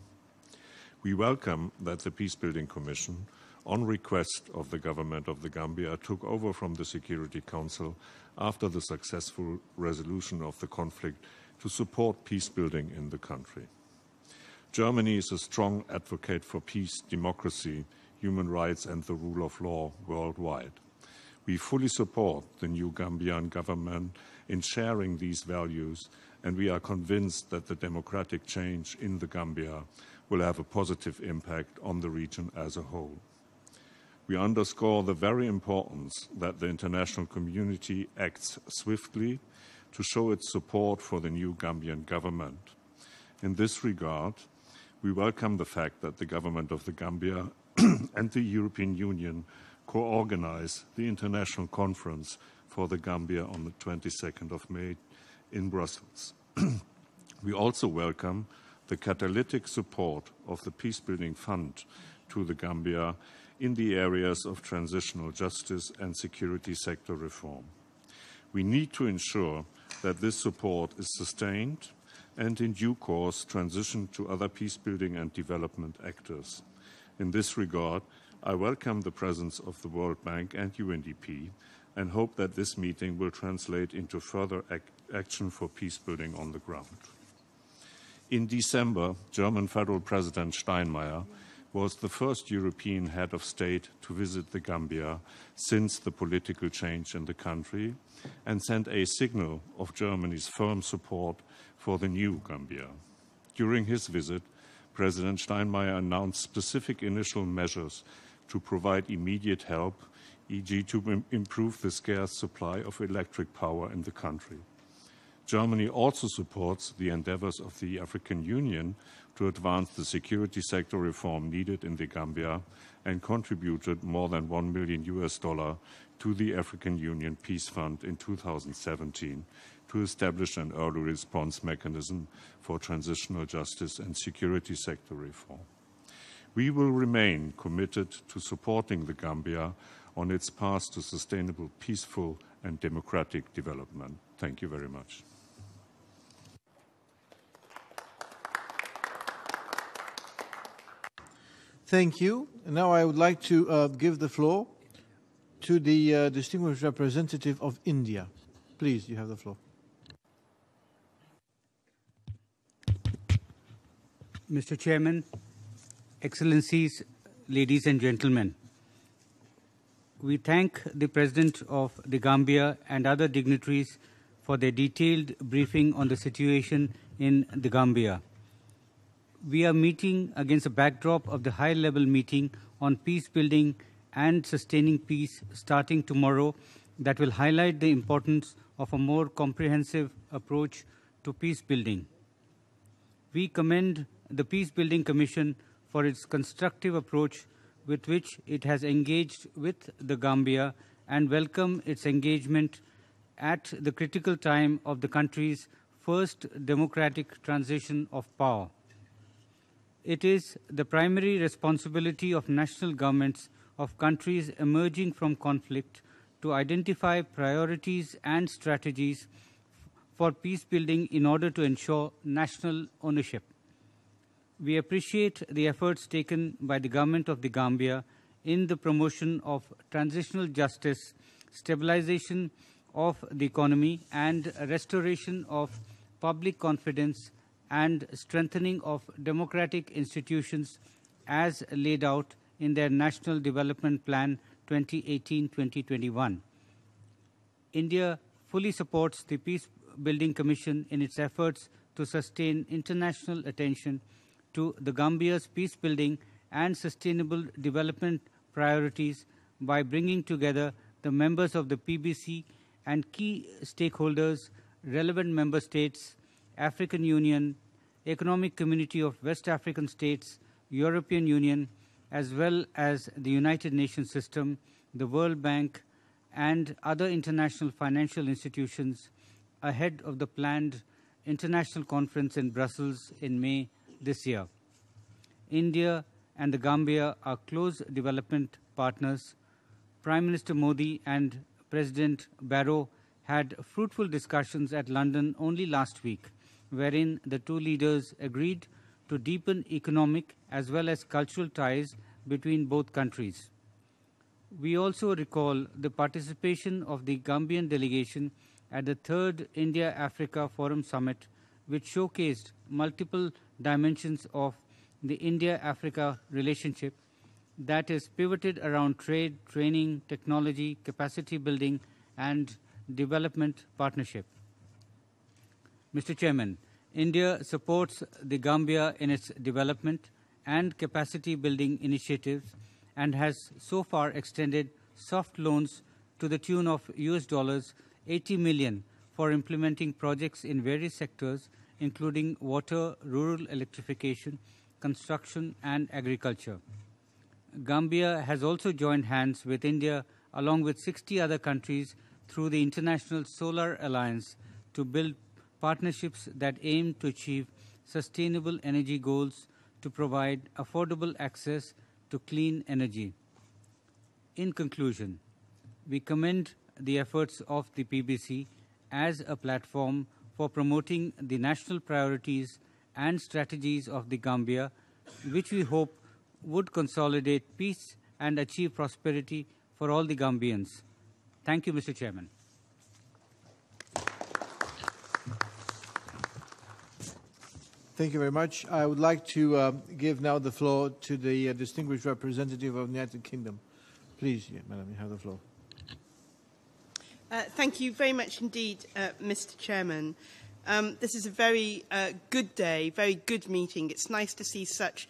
We welcome that the Peacebuilding Commission, on request of the government of the Gambia, took over from the Security Council after the successful resolution of the conflict to support peacebuilding in the country. Germany is a strong advocate for peace, democracy, human rights and the rule of law worldwide. We fully support the new Gambian government in sharing these values, and we are convinced that the democratic change in the Gambia will have a positive impact on the region as a whole. We underscore the very importance that the international community acts swiftly to show its support for the new Gambian government. In this regard, we welcome the fact that the government of the Gambia and the European Union co-organize the international conference for the Gambia on the 22nd of May in Brussels. We also welcome the catalytic support of the Peacebuilding Fund to the Gambia in the areas of transitional justice and security sector reform. We need to ensure that this support is sustained and in due course transition to other peacebuilding and development actors. In this regard, I welcome the presence of the World Bank and UNDP and hope that this meeting will translate into further action for peacebuilding on the ground. In December, German Federal President Steinmeier was the first European head of state to visit the Gambia since the political change in the country and sent a signal of Germany's firm support for the new Gambia. During his visit, President Steinmeier announced specific initial measures to provide immediate help, e.g. to improve the scarce supply of electric power in the country. Germany also supports the endeavors of the African Union to advance the security sector reform needed in the Gambia and contributed more than $1 million to the African Union Peace Fund in 2017 to establish an early response mechanism for transitional justice and security sector reform. We will remain committed to supporting the Gambia on its path to sustainable, peaceful and democratic development. Thank you very much. Thank you. And now I would like to give the floor to the distinguished representative of India. Please, you have the floor. Mr. Chairman, Excellencies, ladies and gentlemen, we thank the President of the Gambia and other dignitaries for their detailed briefing on the situation in the Gambia. We are meeting against a backdrop of the high-level meeting on peace building and sustaining peace starting tomorrow that will highlight the importance of a more comprehensive approach to peace building. We commend the Peacebuilding Commission for its constructive approach with which it has engaged with the Gambia and welcome its engagement at the critical time of the country's first democratic transition of power. It is the primary responsibility of national governments of countries emerging from conflict to identify priorities and strategies for peace building in order to ensure national ownership. We appreciate the efforts taken by the government of the Gambia in the promotion of transitional justice, stabilization of the economy, and restoration of public confidence and strengthening of democratic institutions as laid out in their National Development Plan 2018-2021. India fully supports the Peacebuilding Commission in its efforts to sustain international attention to the Gambia's peacebuilding and sustainable development priorities by bringing together the members of the PBC and key stakeholders, relevant member states, African Union, Economic Community of West African States, European Union, as well as the United Nations system, the World Bank, and other international financial institutions ahead of the planned international conference in Brussels in May this year. India and the Gambia are close development partners. Prime Minister Modi and President Barrow had fruitful discussions at London only last week, wherein the two leaders agreed to deepen economic as well as cultural ties between both countries. We also recall the participation of the Gambian delegation at the third India-Africa Forum Summit, which showcased multiple dimensions of the India-Africa relationship that is pivoted around trade, training, technology, capacity building, and development partnership. Mr. Chairman, India supports the Gambia in its development and capacity building initiatives and has so far extended soft loans to the tune of US$ 80 million for implementing projects in various sectors, including water, rural electrification, construction, and agriculture. Gambia has also joined hands with India along with 60 other countries through the International Solar Alliance to build partnerships that aim to achieve sustainable energy goals to provide affordable access to clean energy. In conclusion, we commend the efforts of the PBC as a platform for promoting the national priorities and strategies of the Gambia, which we hope would consolidate peace and achieve prosperity for all the Gambians. Thank you, Mr. Chairman. Thank you very much. I would like to give now the floor to the distinguished representative of the United Kingdom. Please, Madam, you have the floor. Thank you very much indeed, Mr. Chairman. This is a very good day, very good meeting. It's nice to see such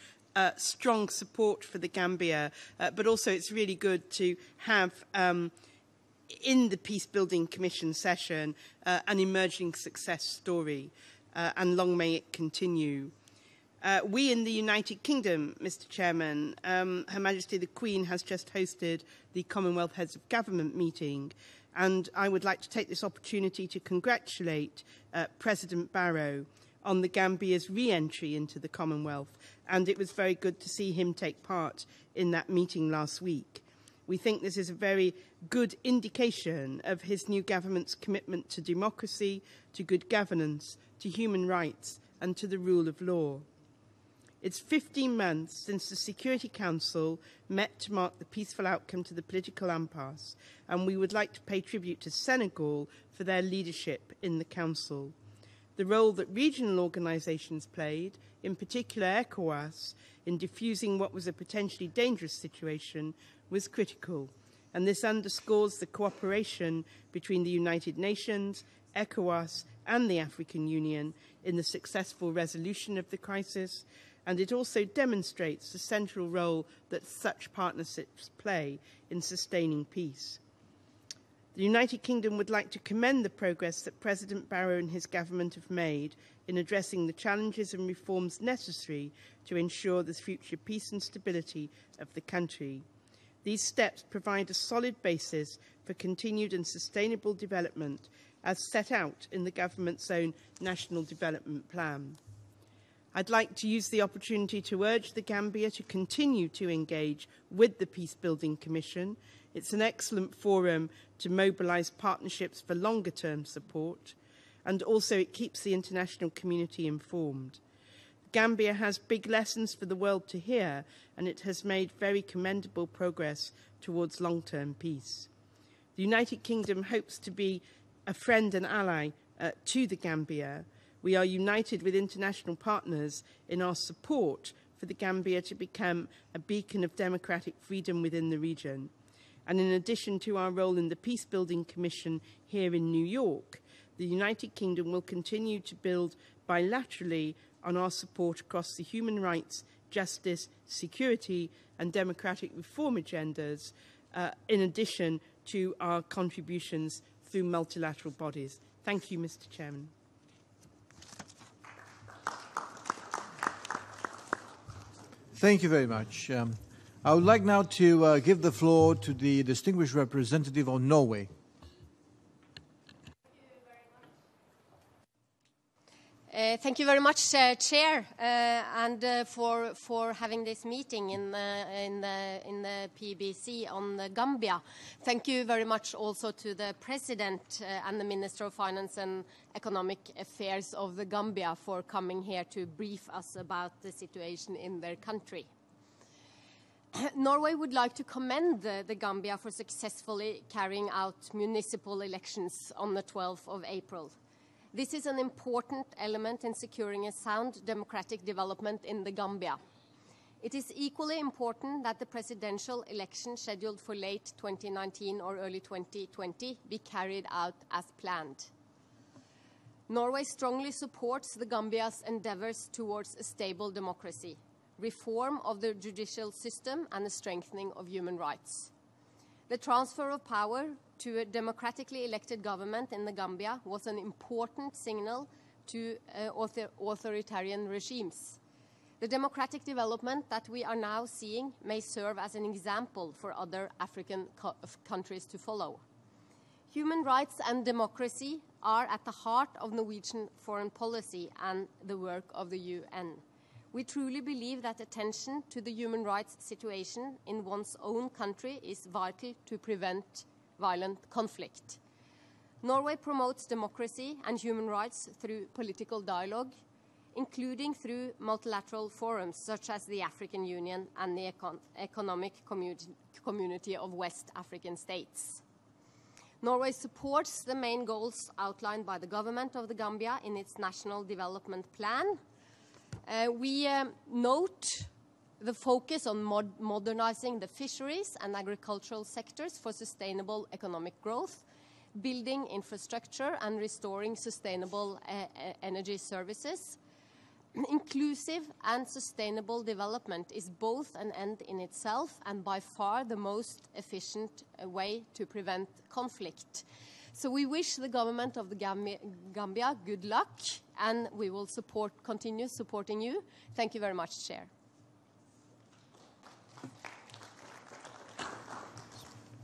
strong support for the Gambia, but also it's really good to have in the Peace Building Commission session an emerging success story, and long may it continue. We in the United Kingdom, Mr. Chairman, Her Majesty the Queen has just hosted the Commonwealth Heads of Government meeting, and I would like to take this opportunity to congratulate President Barrow on the Gambia's re-entry into the Commonwealth, and it was very good to see him take part in that meeting last week. We think this is a very good indication of his new government's commitment to democracy, to good governance, to human rights, and to the rule of law. It's 15 months since the Security Council met to mark the peaceful outcome to the political impasse, and we would like to pay tribute to Senegal for their leadership in the Council. The role that regional organisations played, in particular ECOWAS, in diffusing what was a potentially dangerous situation was critical, and this underscores the cooperation between the United Nations, ECOWAS, and the African Union in the successful resolution of the crisis, and it also demonstrates the central role that such partnerships play in sustaining peace. The United Kingdom would like to commend the progress that President Barrow and his government have made in addressing the challenges and reforms necessary to ensure the future peace and stability of the country. These steps provide a solid basis for continued and sustainable development as set out in the government's own National Development Plan. I'd like to use the opportunity to urge the Gambia to continue to engage with the Peace Building Commission. It's an excellent forum to mobilise partnerships for longer-term support, and also it keeps the international community informed. Gambia has big lessons for the world to hear, and it has made very commendable progress towards long-term peace. The United Kingdom hopes to be a friend and ally to the Gambia. We are united with international partners in our support for the Gambia to become a beacon of democratic freedom within the region. And in addition to our role in the Peace Building Commission here in New York, the United Kingdom will continue to build bilaterally on our support across the human rights, justice, security and democratic reform agendas, in addition to our contributions through multilateral bodies. Thank you, Mr. Chairman. Thank you very much. I would like now to give the floor to the distinguished representative of Norway. Thank you very much, Chair, and for having this meeting in the PBC on the Gambia. Thank you very much also to the President and the Minister of Finance and Economic Affairs of the Gambia for coming here to brief us about the situation in their country. Norway would like to commend the Gambia for successfully carrying out municipal elections on the 12th of April. This is an important element in securing a sound democratic development in the Gambia. It is equally important that the presidential election scheduled for late 2019 or early 2020 be carried out as planned. Norway strongly supports the Gambia's endeavors towards a stable democracy, reform of the judicial system, and the strengthening of human rights. The transfer of power to a democratically elected government in the Gambia was an important signal to authoritarian regimes. The democratic development that we are now seeing may serve as an example for other African countries to follow. Human rights and democracy are at the heart of Norwegian foreign policy and the work of the UN. We truly believe that attention to the human rights situation in one's own country is vital to prevent violent conflict. Norway promotes democracy and human rights through political dialogue, including through multilateral forums such as the African Union and the Economic Community of West African States. Norway supports the main goals outlined by the government of the Gambia in its National Development Plan. We note the focus on modernizing the fisheries and agricultural sectors for sustainable economic growth, building infrastructure and restoring sustainable energy services. Inclusive and sustainable development is both an end in itself and by far the most efficient way to prevent conflict. So we wish the government of the Gambia good luck, and we will continue supporting you. Thank you very much, Chair.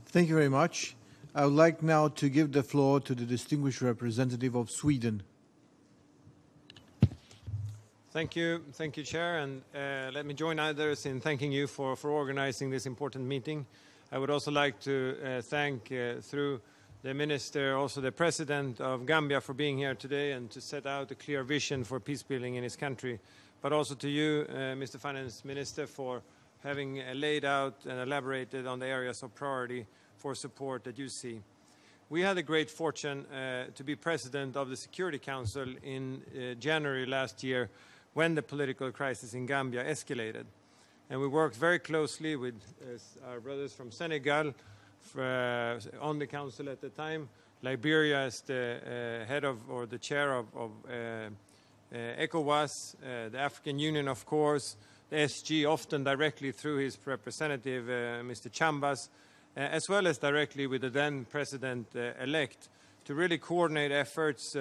Thank you very much. I would like now to give the floor to the distinguished representative of Sweden. Thank you, Chair, and let me join others in thanking you for organizing this important meeting. I would also like to thank, through the Minister, also the President of Gambia for being here today and to set out a clear vision for peace building in his country, but also to you, Mr. Finance Minister, for having laid out and elaborated on the areas of priority for support that you see. We had the great fortune to be President of the Security Council in January last year when the political crisis in Gambia escalated. And we worked very closely with our brothers from Senegal on the council at the time, Liberia as the head of, or the chair of ECOWAS, the African Union, of course, the SG, often directly through his representative, Mr. Chambas, as well as directly with the then president-elect, to really coordinate efforts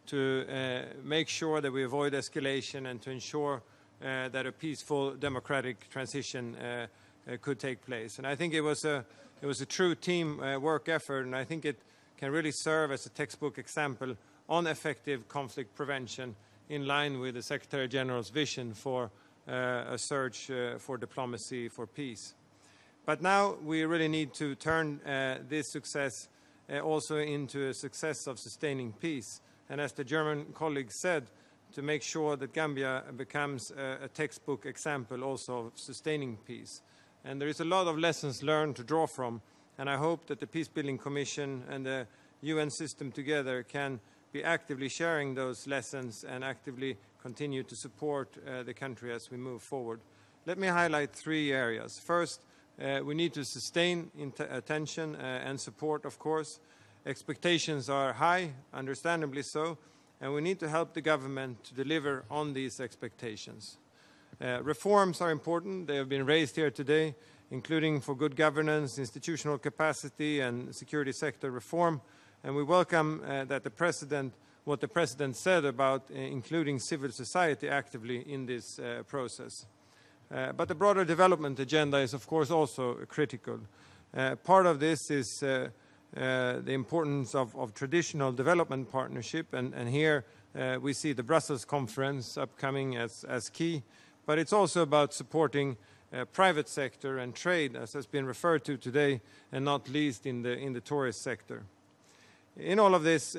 to make sure that we avoid escalation and to ensure that a peaceful democratic transition could take place. And I think it was a true team work effort, and I think it can really serve as a textbook example on effective conflict prevention in line with the Secretary General's vision for a search for diplomacy for peace. But now we really need to turn this success also into a success of sustaining peace. And as the German colleague said, to make sure that Gambia becomes a textbook example also of sustaining peace. And there is a lot of lessons learned to draw from, and I hope that the Peacebuilding Commission and the UN system together can be actively sharing those lessons and actively continue to support the country as we move forward. Let me highlight 3 areas. First, we need to sustain attention and support, of course. Expectations are high, understandably so, and we need to help the government to deliver on these expectations. Reforms are important. They have been raised here today, including for good governance, institutional capacity, and security sector reform. And we welcome what the President said about including civil society actively in this process. But the broader development agenda is, of course, also critical. Part of this is the importance of traditional development partnership, and here we see the Brussels conference upcoming as key. But it's also about supporting private sector and trade, as has been referred to today, and not least in the tourist sector. In all of this,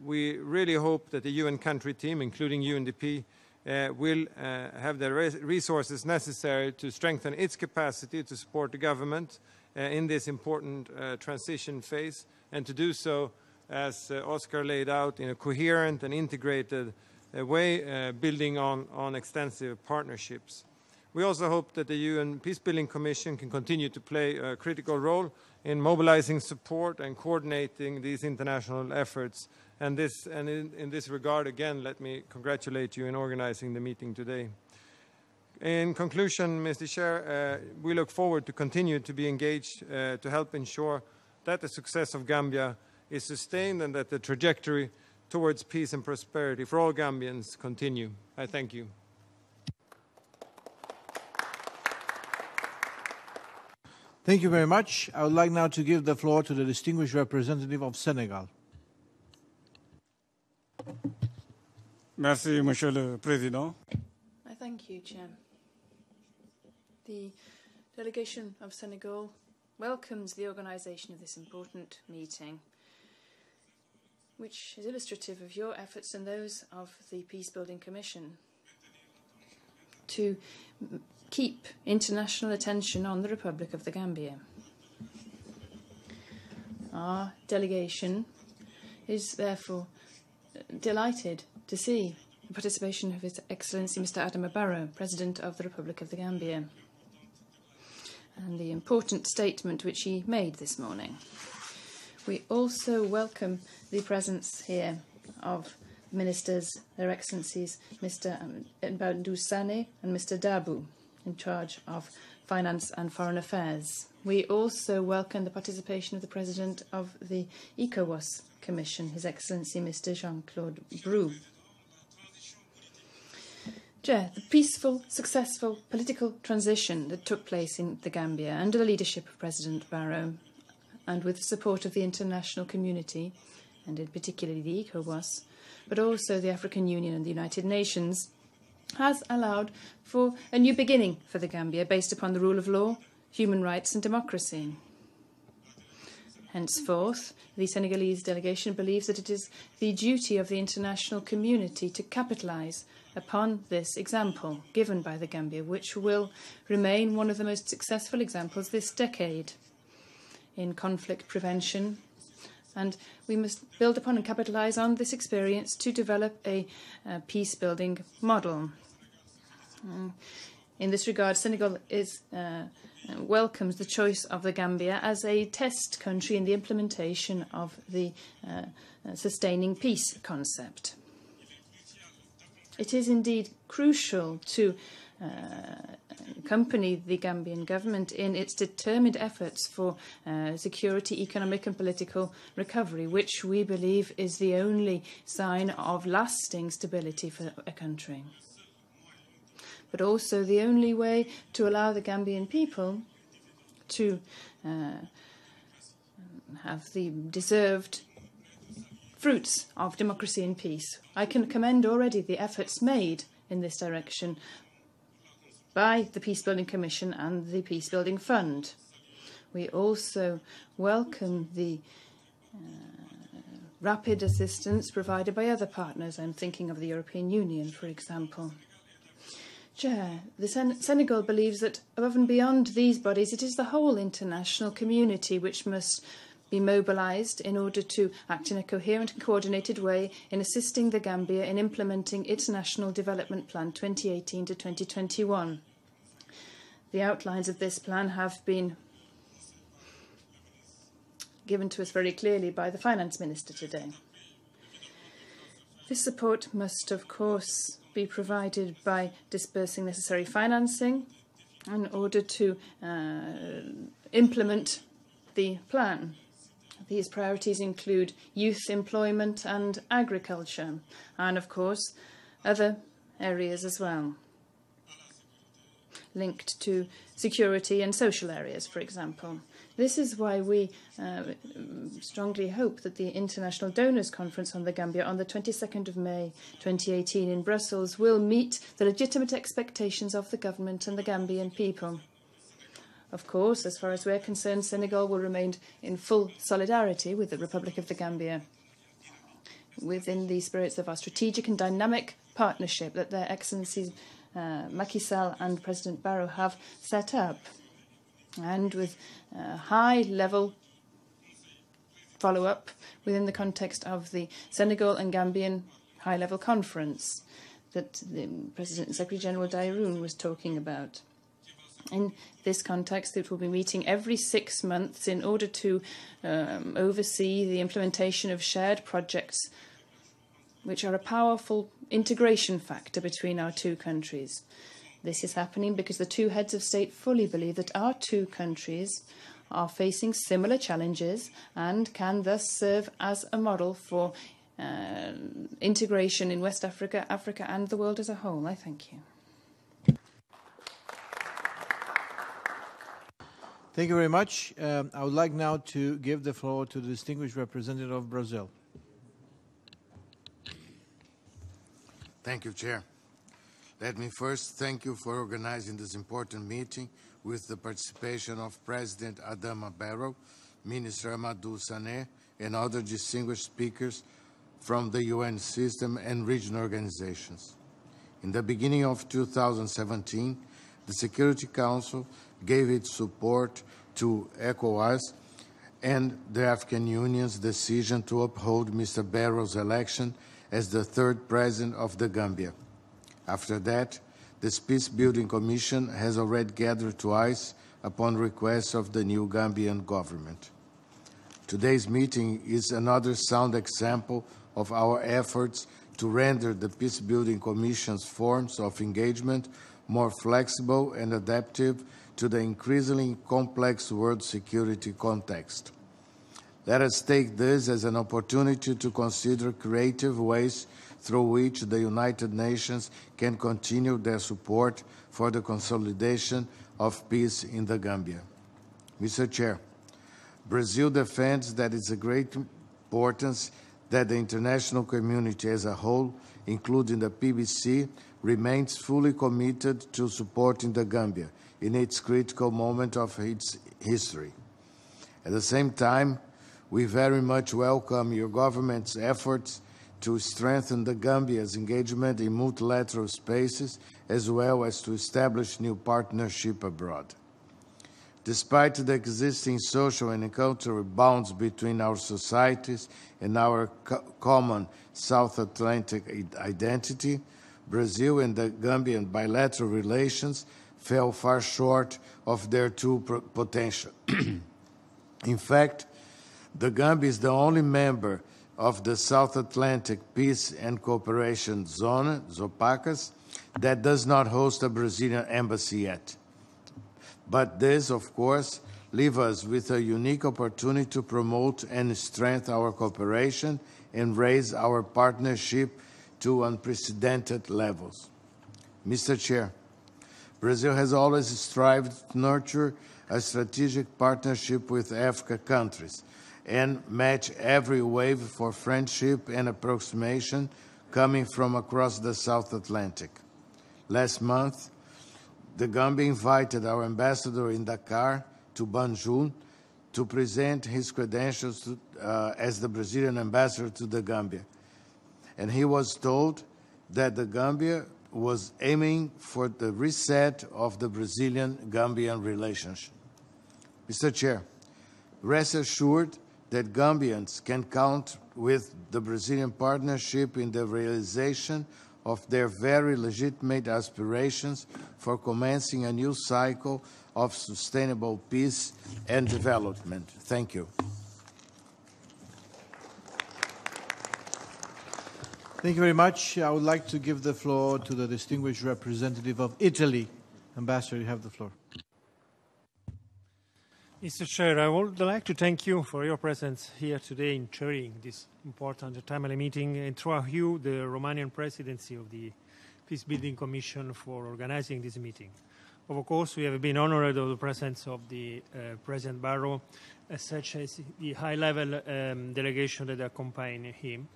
we really hope that the UN country team, including UNDP, will have the resources necessary to strengthen its capacity to support the government in this important transition phase, and to do so, as Oscar laid out, in a coherent and integrated way, building on extensive partnerships. We also hope that the UN Peacebuilding Commission can continue to play a critical role in mobilizing support and coordinating these international efforts. And in this regard, again, let me congratulate you in organizing the meeting today. In conclusion, Mr. Chair, we look forward to continue to be engaged to help ensure that the success of Gambia is sustained and that the trajectory towards peace and prosperity for all Gambians continue. I thank you. Thank you very much. I would like now to give the floor to the distinguished representative of Senegal. Merci, Monsieur le Président. I thank you, Chair. The delegation of Senegal welcomes the organisation of this important meeting, which is illustrative of your efforts and those of the Peacebuilding Commission to keep international attention on the Republic of the Gambia. Our delegation is therefore delighted to see the participation of His Excellency Mr. Adama Barrow, President of the Republic of the Gambia, and the important statement which he made this morning. We also welcome the presence here of Ministers, Their Excellencies Mr. Mbadou Sane and Mr. Dabu, in charge of Finance and Foreign Affairs. We also welcome the participation of the President of the ECOWAS Commission, His Excellency Mr. Jean-Claude Brou. Chair, the peaceful, successful political transition that took place in the Gambia under the leadership of President Barrow, and with the support of the international community, and in particular the ECOWAS, but also the African Union and the United Nations, has allowed for a new beginning for the Gambia based upon the rule of law, human rights and democracy. Henceforth, the Senegalese delegation believes that it is the duty of the international community to capitalise upon this example given by the Gambia, which will remain one of the most successful examples this decade in conflict prevention. And we must build upon and capitalise on this experience to develop a peace-building model. In this regard, Senegal welcomes the choice of the Gambia as a test country in the implementation of the sustaining peace concept. It is indeed crucial to accompany the Gambian government in its determined efforts for security, economic and political recovery, which we believe is the only sign of lasting stability for a country, but also the only way to allow the Gambian people to have the deserved fruits of democracy and peace. I can commend already the efforts made in this direction by the Peacebuilding Commission and the Peacebuilding Fund. We also welcome the rapid assistance provided by other partners. I'm thinking of the European Union, for example. Chair, the Senegal believes that above and beyond these bodies, it is the whole international community which must be mobilised in order to act in a coherent and coordinated way in assisting the Gambia in implementing its National Development Plan 2018 to 2021. The outlines of this plan have been given to us very clearly by the Finance Minister today. This support must, of course, be provided by disbursing necessary financing in order to implement the plan. These priorities include youth employment and agriculture, and of course other areas as well. linked to security and social areas, for example. This is why we strongly hope that the International Donors Conference on the Gambia on the 22nd of May 2018 in Brussels will meet the legitimate expectations of the government and the Gambian people. Of course, as far as we're concerned, Senegal will remain in full solidarity with the Republic of the Gambia, within the spirits of our strategic and dynamic partnership that Their Excellencies Macky Sall and President Barrow have set up, and with high-level follow-up within the context of the Senegal and Gambian high-level conference that the President and Secretary General Dairoun was talking about. In this context, it will be meeting every 6 months in order to oversee the implementation of shared projects which are a powerful integration factor between our two countries. This is happening because the two heads of state fully believe that our two countries are facing similar challenges and can thus serve as a model for integration in West Africa, Africa and the world as a whole. I thank you. Thank you very much. I would like now to give the floor to the distinguished representative of Brazil. Thank you, Chair. Let me first thank you for organizing this important meeting with the participation of President Adama Barrow, Minister Amadou Sané, and other distinguished speakers from the UN system and regional organizations. In the beginning of 2017, the Security Council gave its support to ECOWAS and the African Union's decision to uphold Mr. Barrow's election as the third president of the Gambia. After that, this Peace-Building Commission has already gathered twice upon request of the new Gambian government. Today's meeting is another sound example of our efforts to render the Peace-Building Commission's forms of engagement more flexible and adaptive to the increasingly complex world security context. Let us take this as an opportunity to consider creative ways through which the United Nations can continue their support for the consolidation of peace in the Gambia. Mr. Chair, Brazil defends that it's of great importance that the international community as a whole, including the PBC, remains fully committed to supporting the Gambia in its critical moment of its history. At the same time, we very much welcome your government's efforts to strengthen the Gambia's engagement in multilateral spaces, as well as to establish new partnership abroad. Despite the existing social and cultural bonds between our societies and our common South Atlantic identity, Brazil and the Gambian bilateral relations fell far short of their true potential. In fact, the Gambia is the only member of the South Atlantic Peace and Cooperation Zone, ZOPACAS, that does not host a Brazilian embassy yet. But this, of course, leaves us with a unique opportunity to promote and strengthen our cooperation and raise our partnership to unprecedented levels. Mr. Chair, Brazil has always strived to nurture a strategic partnership with African countries and match every wave for friendship and approximation coming from across the South Atlantic. Last month, the Gambia invited our ambassador in Dakar to Banjul to present his credentials as the Brazilian ambassador to the Gambia. And he was told that the Gambia was aiming for the reset of the Brazilian-Gambian relationship. Mr. Chair, rest assured that Gambians can count with the Brazilian partnership in the realization of their very legitimate aspirations for commencing a new cycle of sustainable peace and development. Thank you. Thank you very much. I would like to give the floor to the distinguished representative of Italy. Ambassador, you have the floor. Mr. Chair, I would like to thank you for your presence here today in chairing this important and timely meeting, and through you, the Romanian presidency of the Peace Building Commission, for organizing this meeting. Of course, we have been honored of the presence of the President Barrow, such as the high-level delegation that accompany him.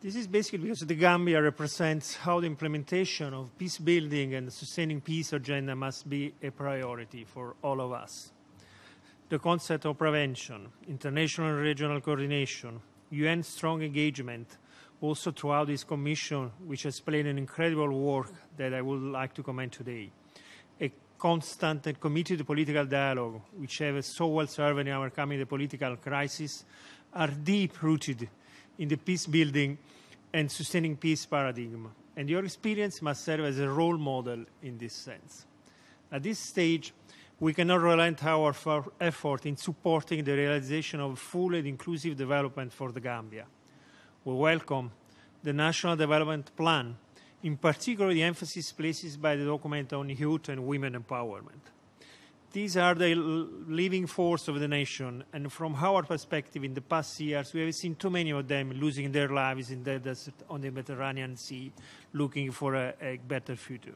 This is basically because the Gambia represents how the implementation of peace building and sustaining peace agenda must be a priority for all of us. The concept of prevention, international and regional coordination, UN strong engagement, also throughout this commission, which has played an incredible work that I would like to comment today. A constant and committed political dialogue, which have so well served in overcoming the political crisis, are deep-rooted in the peace-building and sustaining peace paradigm. And your experience must serve as a role model in this sense. At this stage, we cannot relent our effort in supporting the realization of full and inclusive development for the Gambia. We welcome the National Development Plan, in particular the emphasis placed by the document on youth and women empowerment. These are the living force of the nation, and from our perspective in the past years, we have seen too many of them losing their lives in the desert on the Mediterranean Sea, looking for a better future.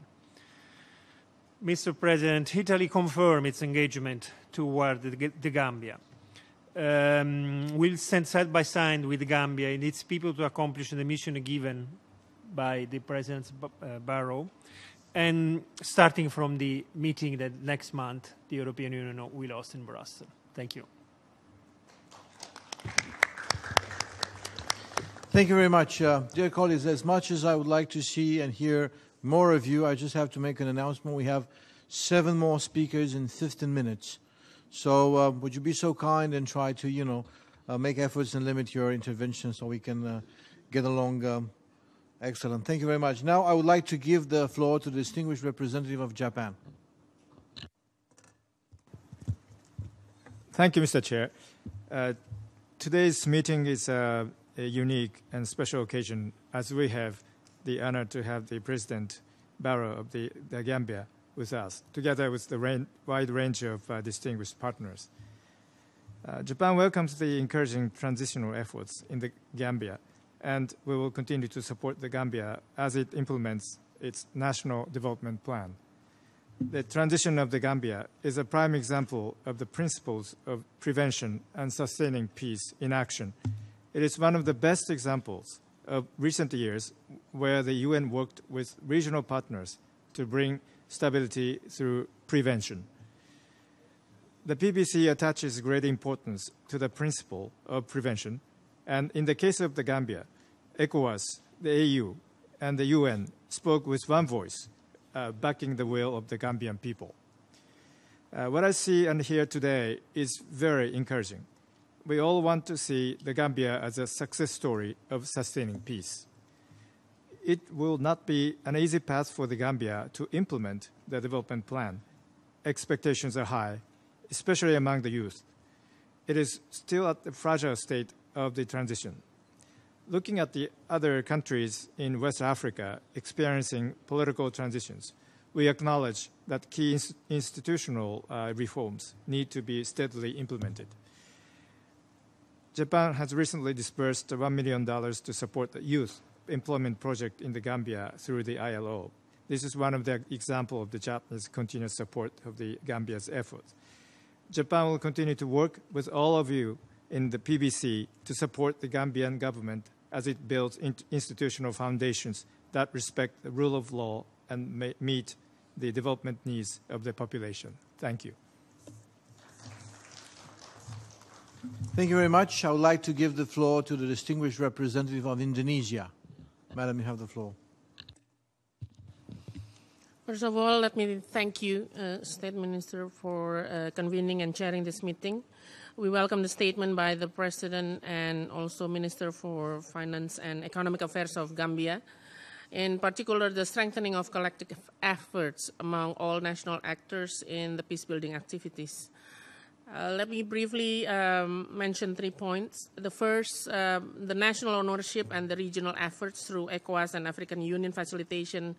Mr. President, Italy confirmed its engagement toward the Gambia. We'll stand side by side with the Gambia and its people to accomplish the mission given by the President Barrow, and starting from the meeting that next month the European Union will host in Brussels. Thank you. Thank you very much. Dear colleagues, as much as I would like to see and hear more of you, I just have to make an announcement. We have 7 more speakers in 15 minutes. So would you be so kind and try to, make efforts and limit your intervention so we can get along. Excellent. Thank you very much. Now I would like to give the floor to the distinguished representative of Japan. Thank you, Mr. Chair. Today's meeting is a unique and special occasion as we have the honor to have the President Barrow of the Gambia with us, together with the wide range of distinguished partners. Japan welcomes the encouraging transitional efforts in the Gambia, and we will continue to support the Gambia as it implements its national development plan. The transition of the Gambia is a prime example of the principles of prevention and sustaining peace in action. It is one of the best examples of recent years where the UN worked with regional partners to bring stability through prevention. The PBC attaches great importance to the principle of prevention, and in the case of the Gambia, ECOWAS, the AU, and the UN spoke with one voice, backing the will of the Gambian people. What I see and hear today is very encouraging. We all want to see the Gambia as a success story of sustaining peace. It will not be an easy path for the Gambia to implement the development plan. Expectations are high, especially among the youth. It is still at the fragile state of the transition. Looking at the other countries in West Africa experiencing political transitions, we acknowledge that key institutional reforms need to be steadily implemented. Japan has recently disbursed $1 million to support the youth employment project in the Gambia through the ILO. This is one of the examples of the Japanese continuous support of the Gambia's efforts. Japan will continue to work with all of you in the PBC to support the Gambian government as it builds institutional foundations that respect the rule of law and meet the development needs of the population. Thank you. Thank you very much. I would like to give the floor to the distinguished representative of Indonesia. Madam, you have the floor. First of all, let me thank you, State Minister, for convening and chairing this meeting. We welcome the statement by the President and also Minister for Finance and Economic Affairs of Gambia, in particular the strengthening of collective efforts among all national actors in the peace-building activities. Let me briefly mention 3 points. The first, the national ownership and the regional efforts through ECOWAS and African Union facilitation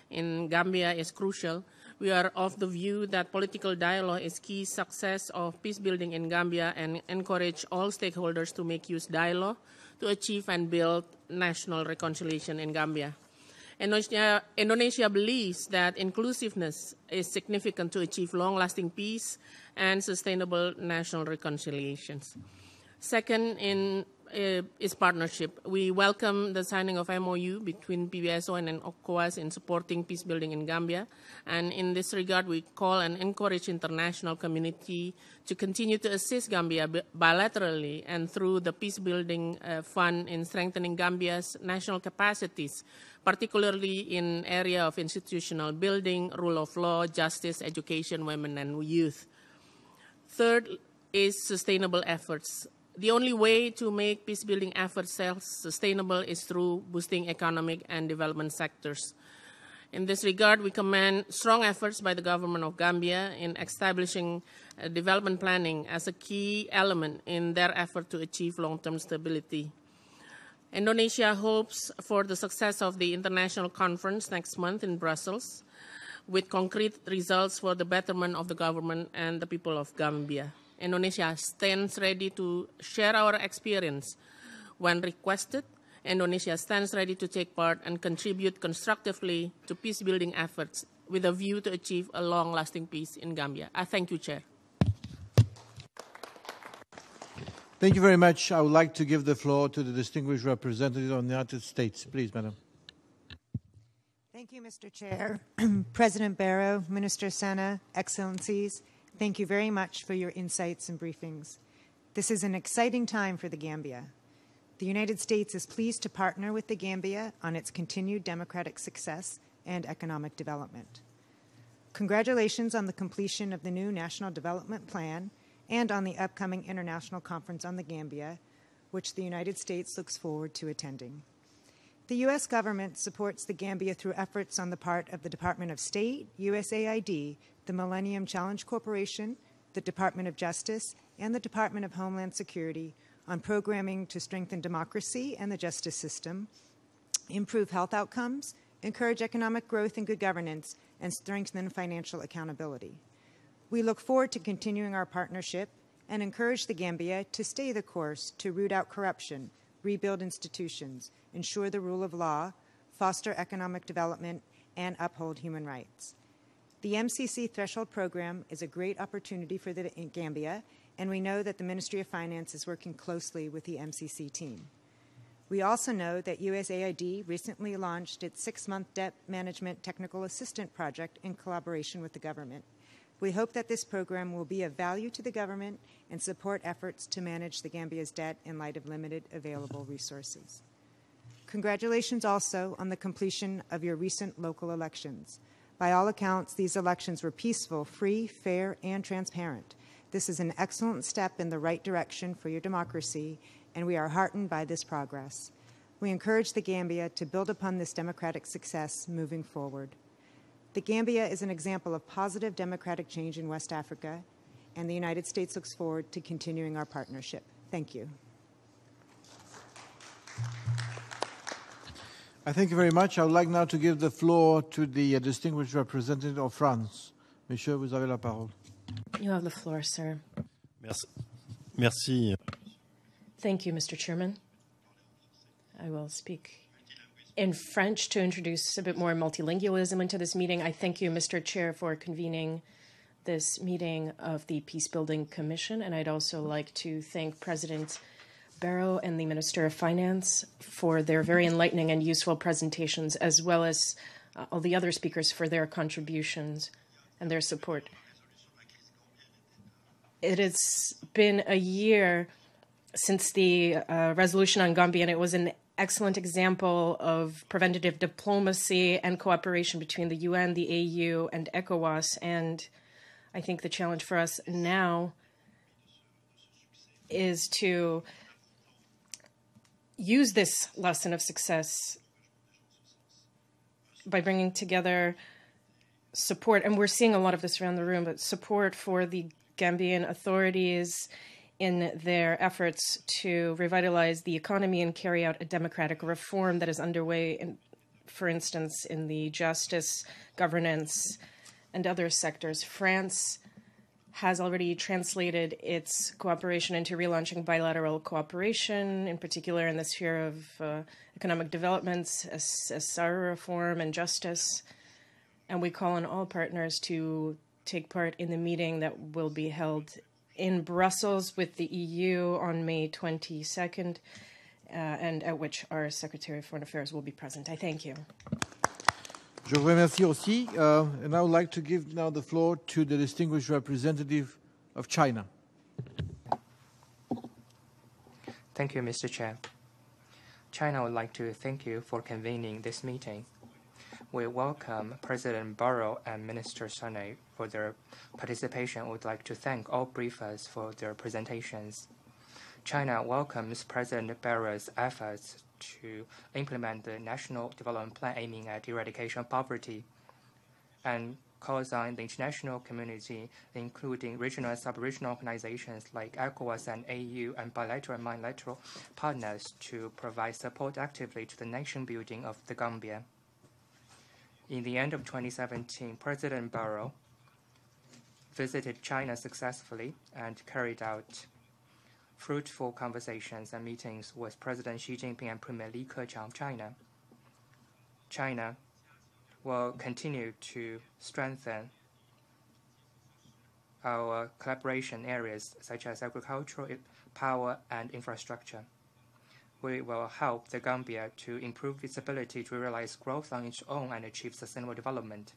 in Gambia is crucial. We are of the view that political dialogue is key success of peace building in Gambia and encourage all stakeholders to make use dialogue to achieve and build national reconciliation in Gambia. Indonesia believes that inclusiveness is significant to achieve long-lasting peace and sustainable national reconciliations. Second, is partnership. We welcome the signing of MOU between PBSO and ECOWAS in supporting peace building in Gambia. And in this regard, we call and encourage international community to continue to assist Gambia bilaterally and through the peace building fund in strengthening Gambia's national capacities, particularly in area of institutional building, rule of law, justice, education, women, and youth. Third is sustainable efforts. The only way to make peace-building efforts self-sustainable is through boosting economic and development sectors. In this regard, we commend strong efforts by the government of Gambia in establishing development planning as a key element in their effort to achieve long-term stability. Indonesia hopes for the success of the international conference next month in Brussels, with concrete results for the betterment of the government and the people of Gambia. Indonesia stands ready to share our experience when requested. Indonesia stands ready to take part and contribute constructively to peace-building efforts with a view to achieve a long-lasting peace in Gambia. I thank you, Chair. Thank you very much. I would like to give the floor to the distinguished representative of the United States. Please, Madam. Thank you, Mr. Chair. President Barrow, Minister Sena, Excellencies, thank you very much for your insights and briefings. This is an exciting time for the Gambia. The United States is pleased to partner with the Gambia on its continued democratic success and economic development. Congratulations on the completion of the new National Development Plan and on the upcoming International Conference on the Gambia, which the United States looks forward to attending. The U.S. government supports the Gambia through efforts on the part of the Department of State, USAID, the Millennium Challenge Corporation, the Department of Justice, and the Department of Homeland Security on programming to strengthen democracy and the justice system, improve health outcomes, encourage economic growth and good governance, and strengthen financial accountability. We look forward to continuing our partnership and encourage the Gambia to stay the course to root out corruption, rebuild institutions, ensure the rule of law, foster economic development, and uphold human rights. The MCC Threshold Program is a great opportunity for the Gambia, and we know that the Ministry of Finance is working closely with the MCC team. We also know that USAID recently launched its 6-month debt management technical assistant project in collaboration with the government. We hope that this program will be of value to the government and support efforts to manage the Gambia's debt in light of limited available resources. Congratulations also on the completion of your recent local elections. By all accounts, these elections were peaceful, free, fair, and transparent. This is an excellent step in the right direction for your democracy, and we are heartened by this progress. We encourage the Gambia to build upon this democratic success moving forward. The Gambia is an example of positive democratic change in West Africa, and the United States looks forward to continuing our partnership. Thank you. I thank you very much. I would like now to give the floor to the distinguished representative of France. Monsieur, vous avez la parole. You have the floor, sir. Merci. Merci. Thank you, Mr. Chairman. I will speak in French to introduce a bit more multilingualism into this meeting. I thank you, Mr. Chair, for convening this meeting of the Peacebuilding Commission, and I'd also like to thank President Barrow and the Minister of Finance for their very enlightening and useful presentations, as well as all the other speakers for their contributions and their support. It has been a year since the resolution on Gambia, and it was an excellent example of preventative diplomacy and cooperation between the UN, the AU, and ECOWAS. And I think the challenge for us now is to use this lesson of success by bringing together support, and we're seeing a lot of this around the room, but support for the Gambian authorities in their efforts to revitalize the economy and carry out a democratic reform that is underway, for instance, in the justice, governance, and other sectors. France has already translated its cooperation into relaunching bilateral cooperation, in particular in the sphere of economic developments, SR reform, and justice. And we call on all partners to take part in the meeting that will be held in Brussels with the EU on May 22nd, and at which our Secretary of Foreign Affairs will be present. I thank you. Je vous remercie aussi, and I would like to give now the floor to the distinguished representative of China. Thank you, Mr. Chair. China would like to thank you for convening this meeting. We welcome President Barrow and Minister Sane for their participation. We would like to thank all briefers for their presentations. China welcomes President Barrow's efforts to implement the National Development Plan aiming at eradication of poverty and calls on the international community, including regional and sub-regional organizations like ECOWAS and AU and bilateral and multilateral partners, to provide support actively to the nation building of the Gambia. In the end of 2017, President Barrow visited China successfully and carried out fruitful conversations and meetings with President Xi Jinping and Premier Li Keqiang of China. China will continue to strengthen our collaboration areas such as agricultural, power, and infrastructure. We will help the Gambia to improve its ability to realize growth on its own and achieve sustainable development.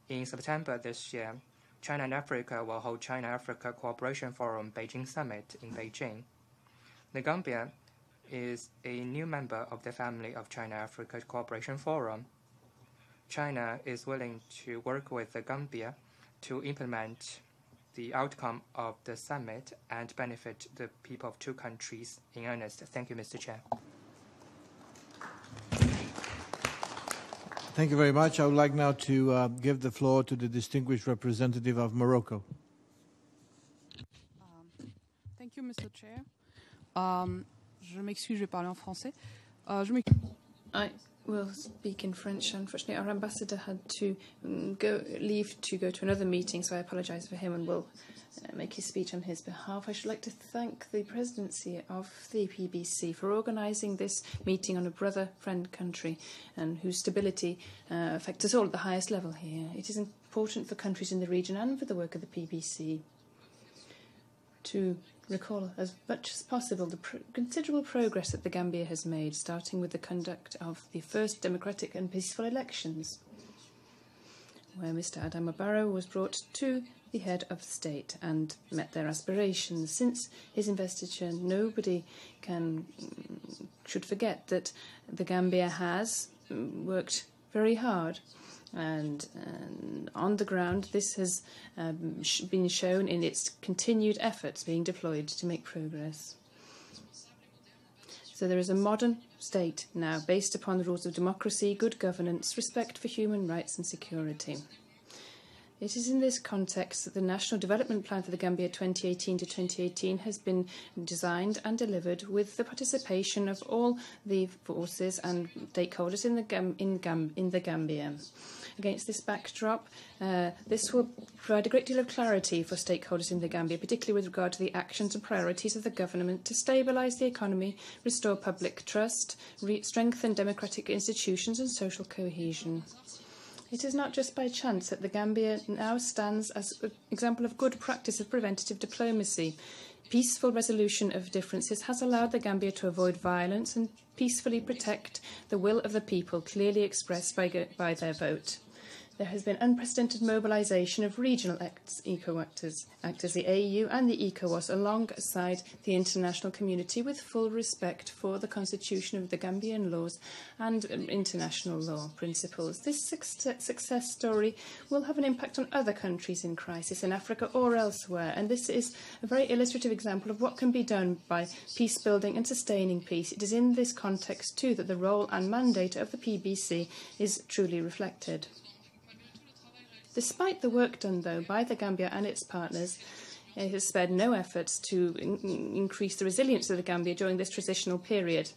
In September this year, China and Africa will hold China-Africa Cooperation Forum Beijing Summit in Beijing. The Gambia is a new member of the family of China-Africa Cooperation Forum. China is willing to work with the Gambia to implement the outcome of the summit and benefit the people of two countries in earnest. Thank you, Mr. Chair. Thank you very much. I would like now to give the floor to the distinguished representative of Morocco. Thank you, Mr. Chair. Je m'excuse, je vais parler en français. I will speak in French. Unfortunately, our ambassador had to leave to go to another meeting, so I apologize for him and will make his speech on his behalf. I should like to thank the presidency of the PBC for organising this meeting on a brother-friend country and whose stability affects us all at the highest level here. It is important for countries in the region and for the work of the PBC to recall as much as possible the considerable progress that the Gambia has made, starting with the conduct of the first democratic and peaceful elections, where Mr. Adama Barrow was brought to the head of state and met their aspirations. Since his investiture, nobody should forget that the Gambia has worked very hard. And on the ground, this has been shown in its continued efforts being deployed to make progress. So there is a modern state now based upon the rules of democracy, good governance, respect for human rights and security. It is in this context that the National Development Plan for the Gambia 2018 to 2018 has been designed and delivered with the participation of all the forces and stakeholders in the Gambia. Against this backdrop, this will provide a great deal of clarity for stakeholders in the Gambia, particularly with regard to the actions and priorities of the government to stabilise the economy, restore public trust, strengthen democratic institutions and social cohesion. It is not just by chance that the Gambia now stands as an example of good practice of preventative diplomacy. Peaceful resolution of differences has allowed the Gambia to avoid violence and peacefully protect the will of the people clearly expressed by their vote. There has been unprecedented mobilisation of regional eco-actors, the AU and the ECOWAS, alongside the international community with full respect for the constitution of the Gambian laws and international law principles. This success story will have an impact on other countries in crisis in Africa or elsewhere, and this is a very illustrative example of what can be done by peace building and sustaining peace. It is in this context, too, that the role and mandate of the PBC is truly reflected. Despite the work done, though, by the Gambia and its partners, it has spared no efforts to increase the resilience of the Gambia during this transitional period.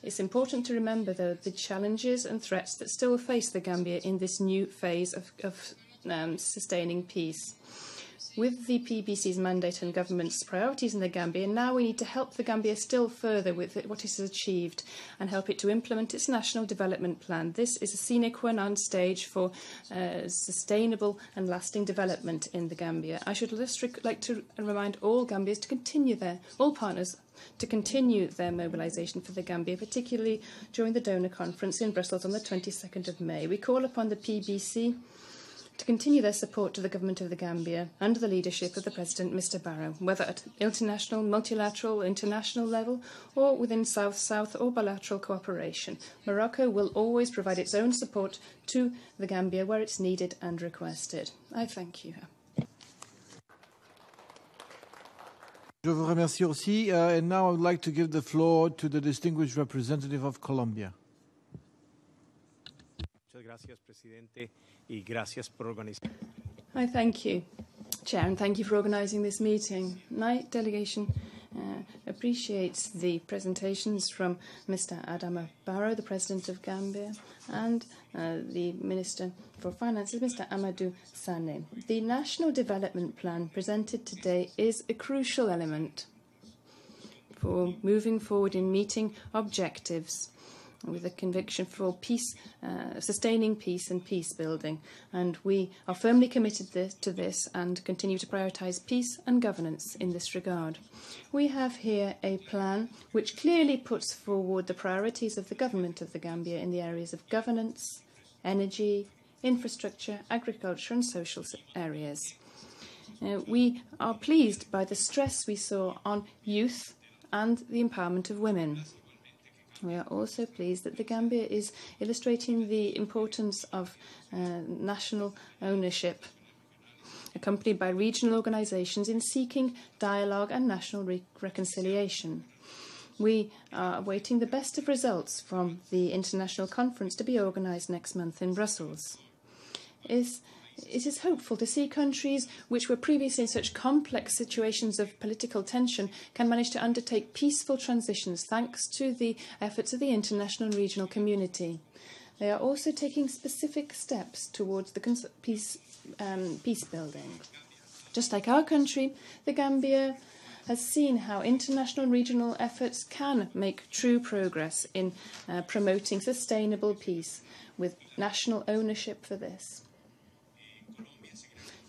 It's important to remember, though, the challenges and threats that still face the Gambia in this new phase of sustaining peace. With the PBC's mandate and government's priorities in the Gambia, now we need to help the Gambia still further with what it has achieved and help it to implement its national development plan. This is a sine qua non stage for sustainable and lasting development in the Gambia. I should just like to remind all Gambians to continue all partners to continue their mobilisation for the Gambia, particularly during the donor conference in Brussels on the 22nd of May. We call upon the PBC to continue their support to the government of the Gambia under the leadership of the President, Mr. Barrow, whether at international, multilateral, international level, or within South-South or bilateral cooperation. Morocco will always provide its own support to the Gambia where it's needed and requested. I thank you. Je vous remercie aussi. And now I would like to give the floor to the distinguished representative of Colombia. Muchas gracias, presidente, y gracias por organizar. I thank you, Chair, and thank you for organising this meeting. My delegation appreciates the presentations from Mr. Adama Barrow, the President of Gambia, and the Minister for Finances, Mr. Amadou Sané. The National Development Plan presented today is a crucial element for moving forward in meeting objectives with a conviction for peace, sustaining peace and peace building. And we are firmly committed to this and continue to prioritise peace and governance in this regard. We have here a plan which clearly puts forward the priorities of the government of the Gambia in the areas of governance, energy, infrastructure, agriculture and social areas. We are pleased by the stress we saw on youth and the empowerment of women. We are also pleased that the Gambia is illustrating the importance of national ownership, accompanied by regional organisations in seeking dialogue and national reconciliation. We are awaiting the best of results from the international conference to be organised next month in Brussels. It is hopeful to see countries which were previously in such complex situations of political tension can manage to undertake peaceful transitions thanks to the efforts of the international and regional community. They are also taking specific steps towards the peace building. Just like our country, the Gambia has seen how international and regional efforts can make true progress in promoting sustainable peace with national ownership for this.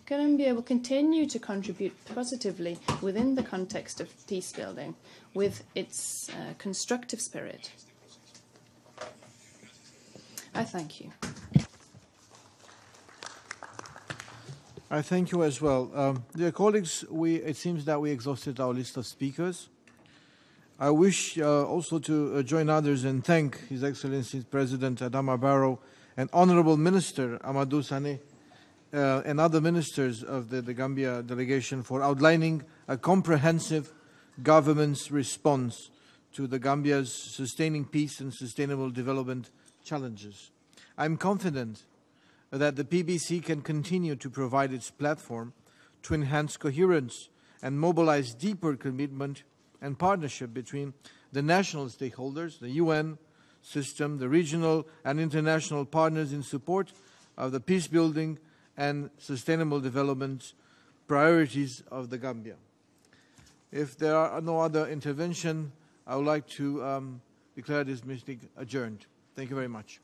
Colombia will continue to contribute positively within the context of peace building with its constructive spirit. I thank you. I thank you as well. Dear colleagues, it seems that we exhausted our list of speakers. I wish also to join others and thank His Excellency President Adama Barrow and Honourable Minister Amadou Sané and other ministers of the Gambia delegation for outlining a comprehensive government's response to the Gambia's sustaining peace and sustainable development challenges. I'm confident that the PBC can continue to provide its platform to enhance coherence and mobilize deeper commitment and partnership between the national stakeholders, the UN system, the regional and international partners in support of the peace-building and sustainable development priorities of the Gambia. If there are no other intervention, I would like to declare this meeting adjourned. Thank you very much.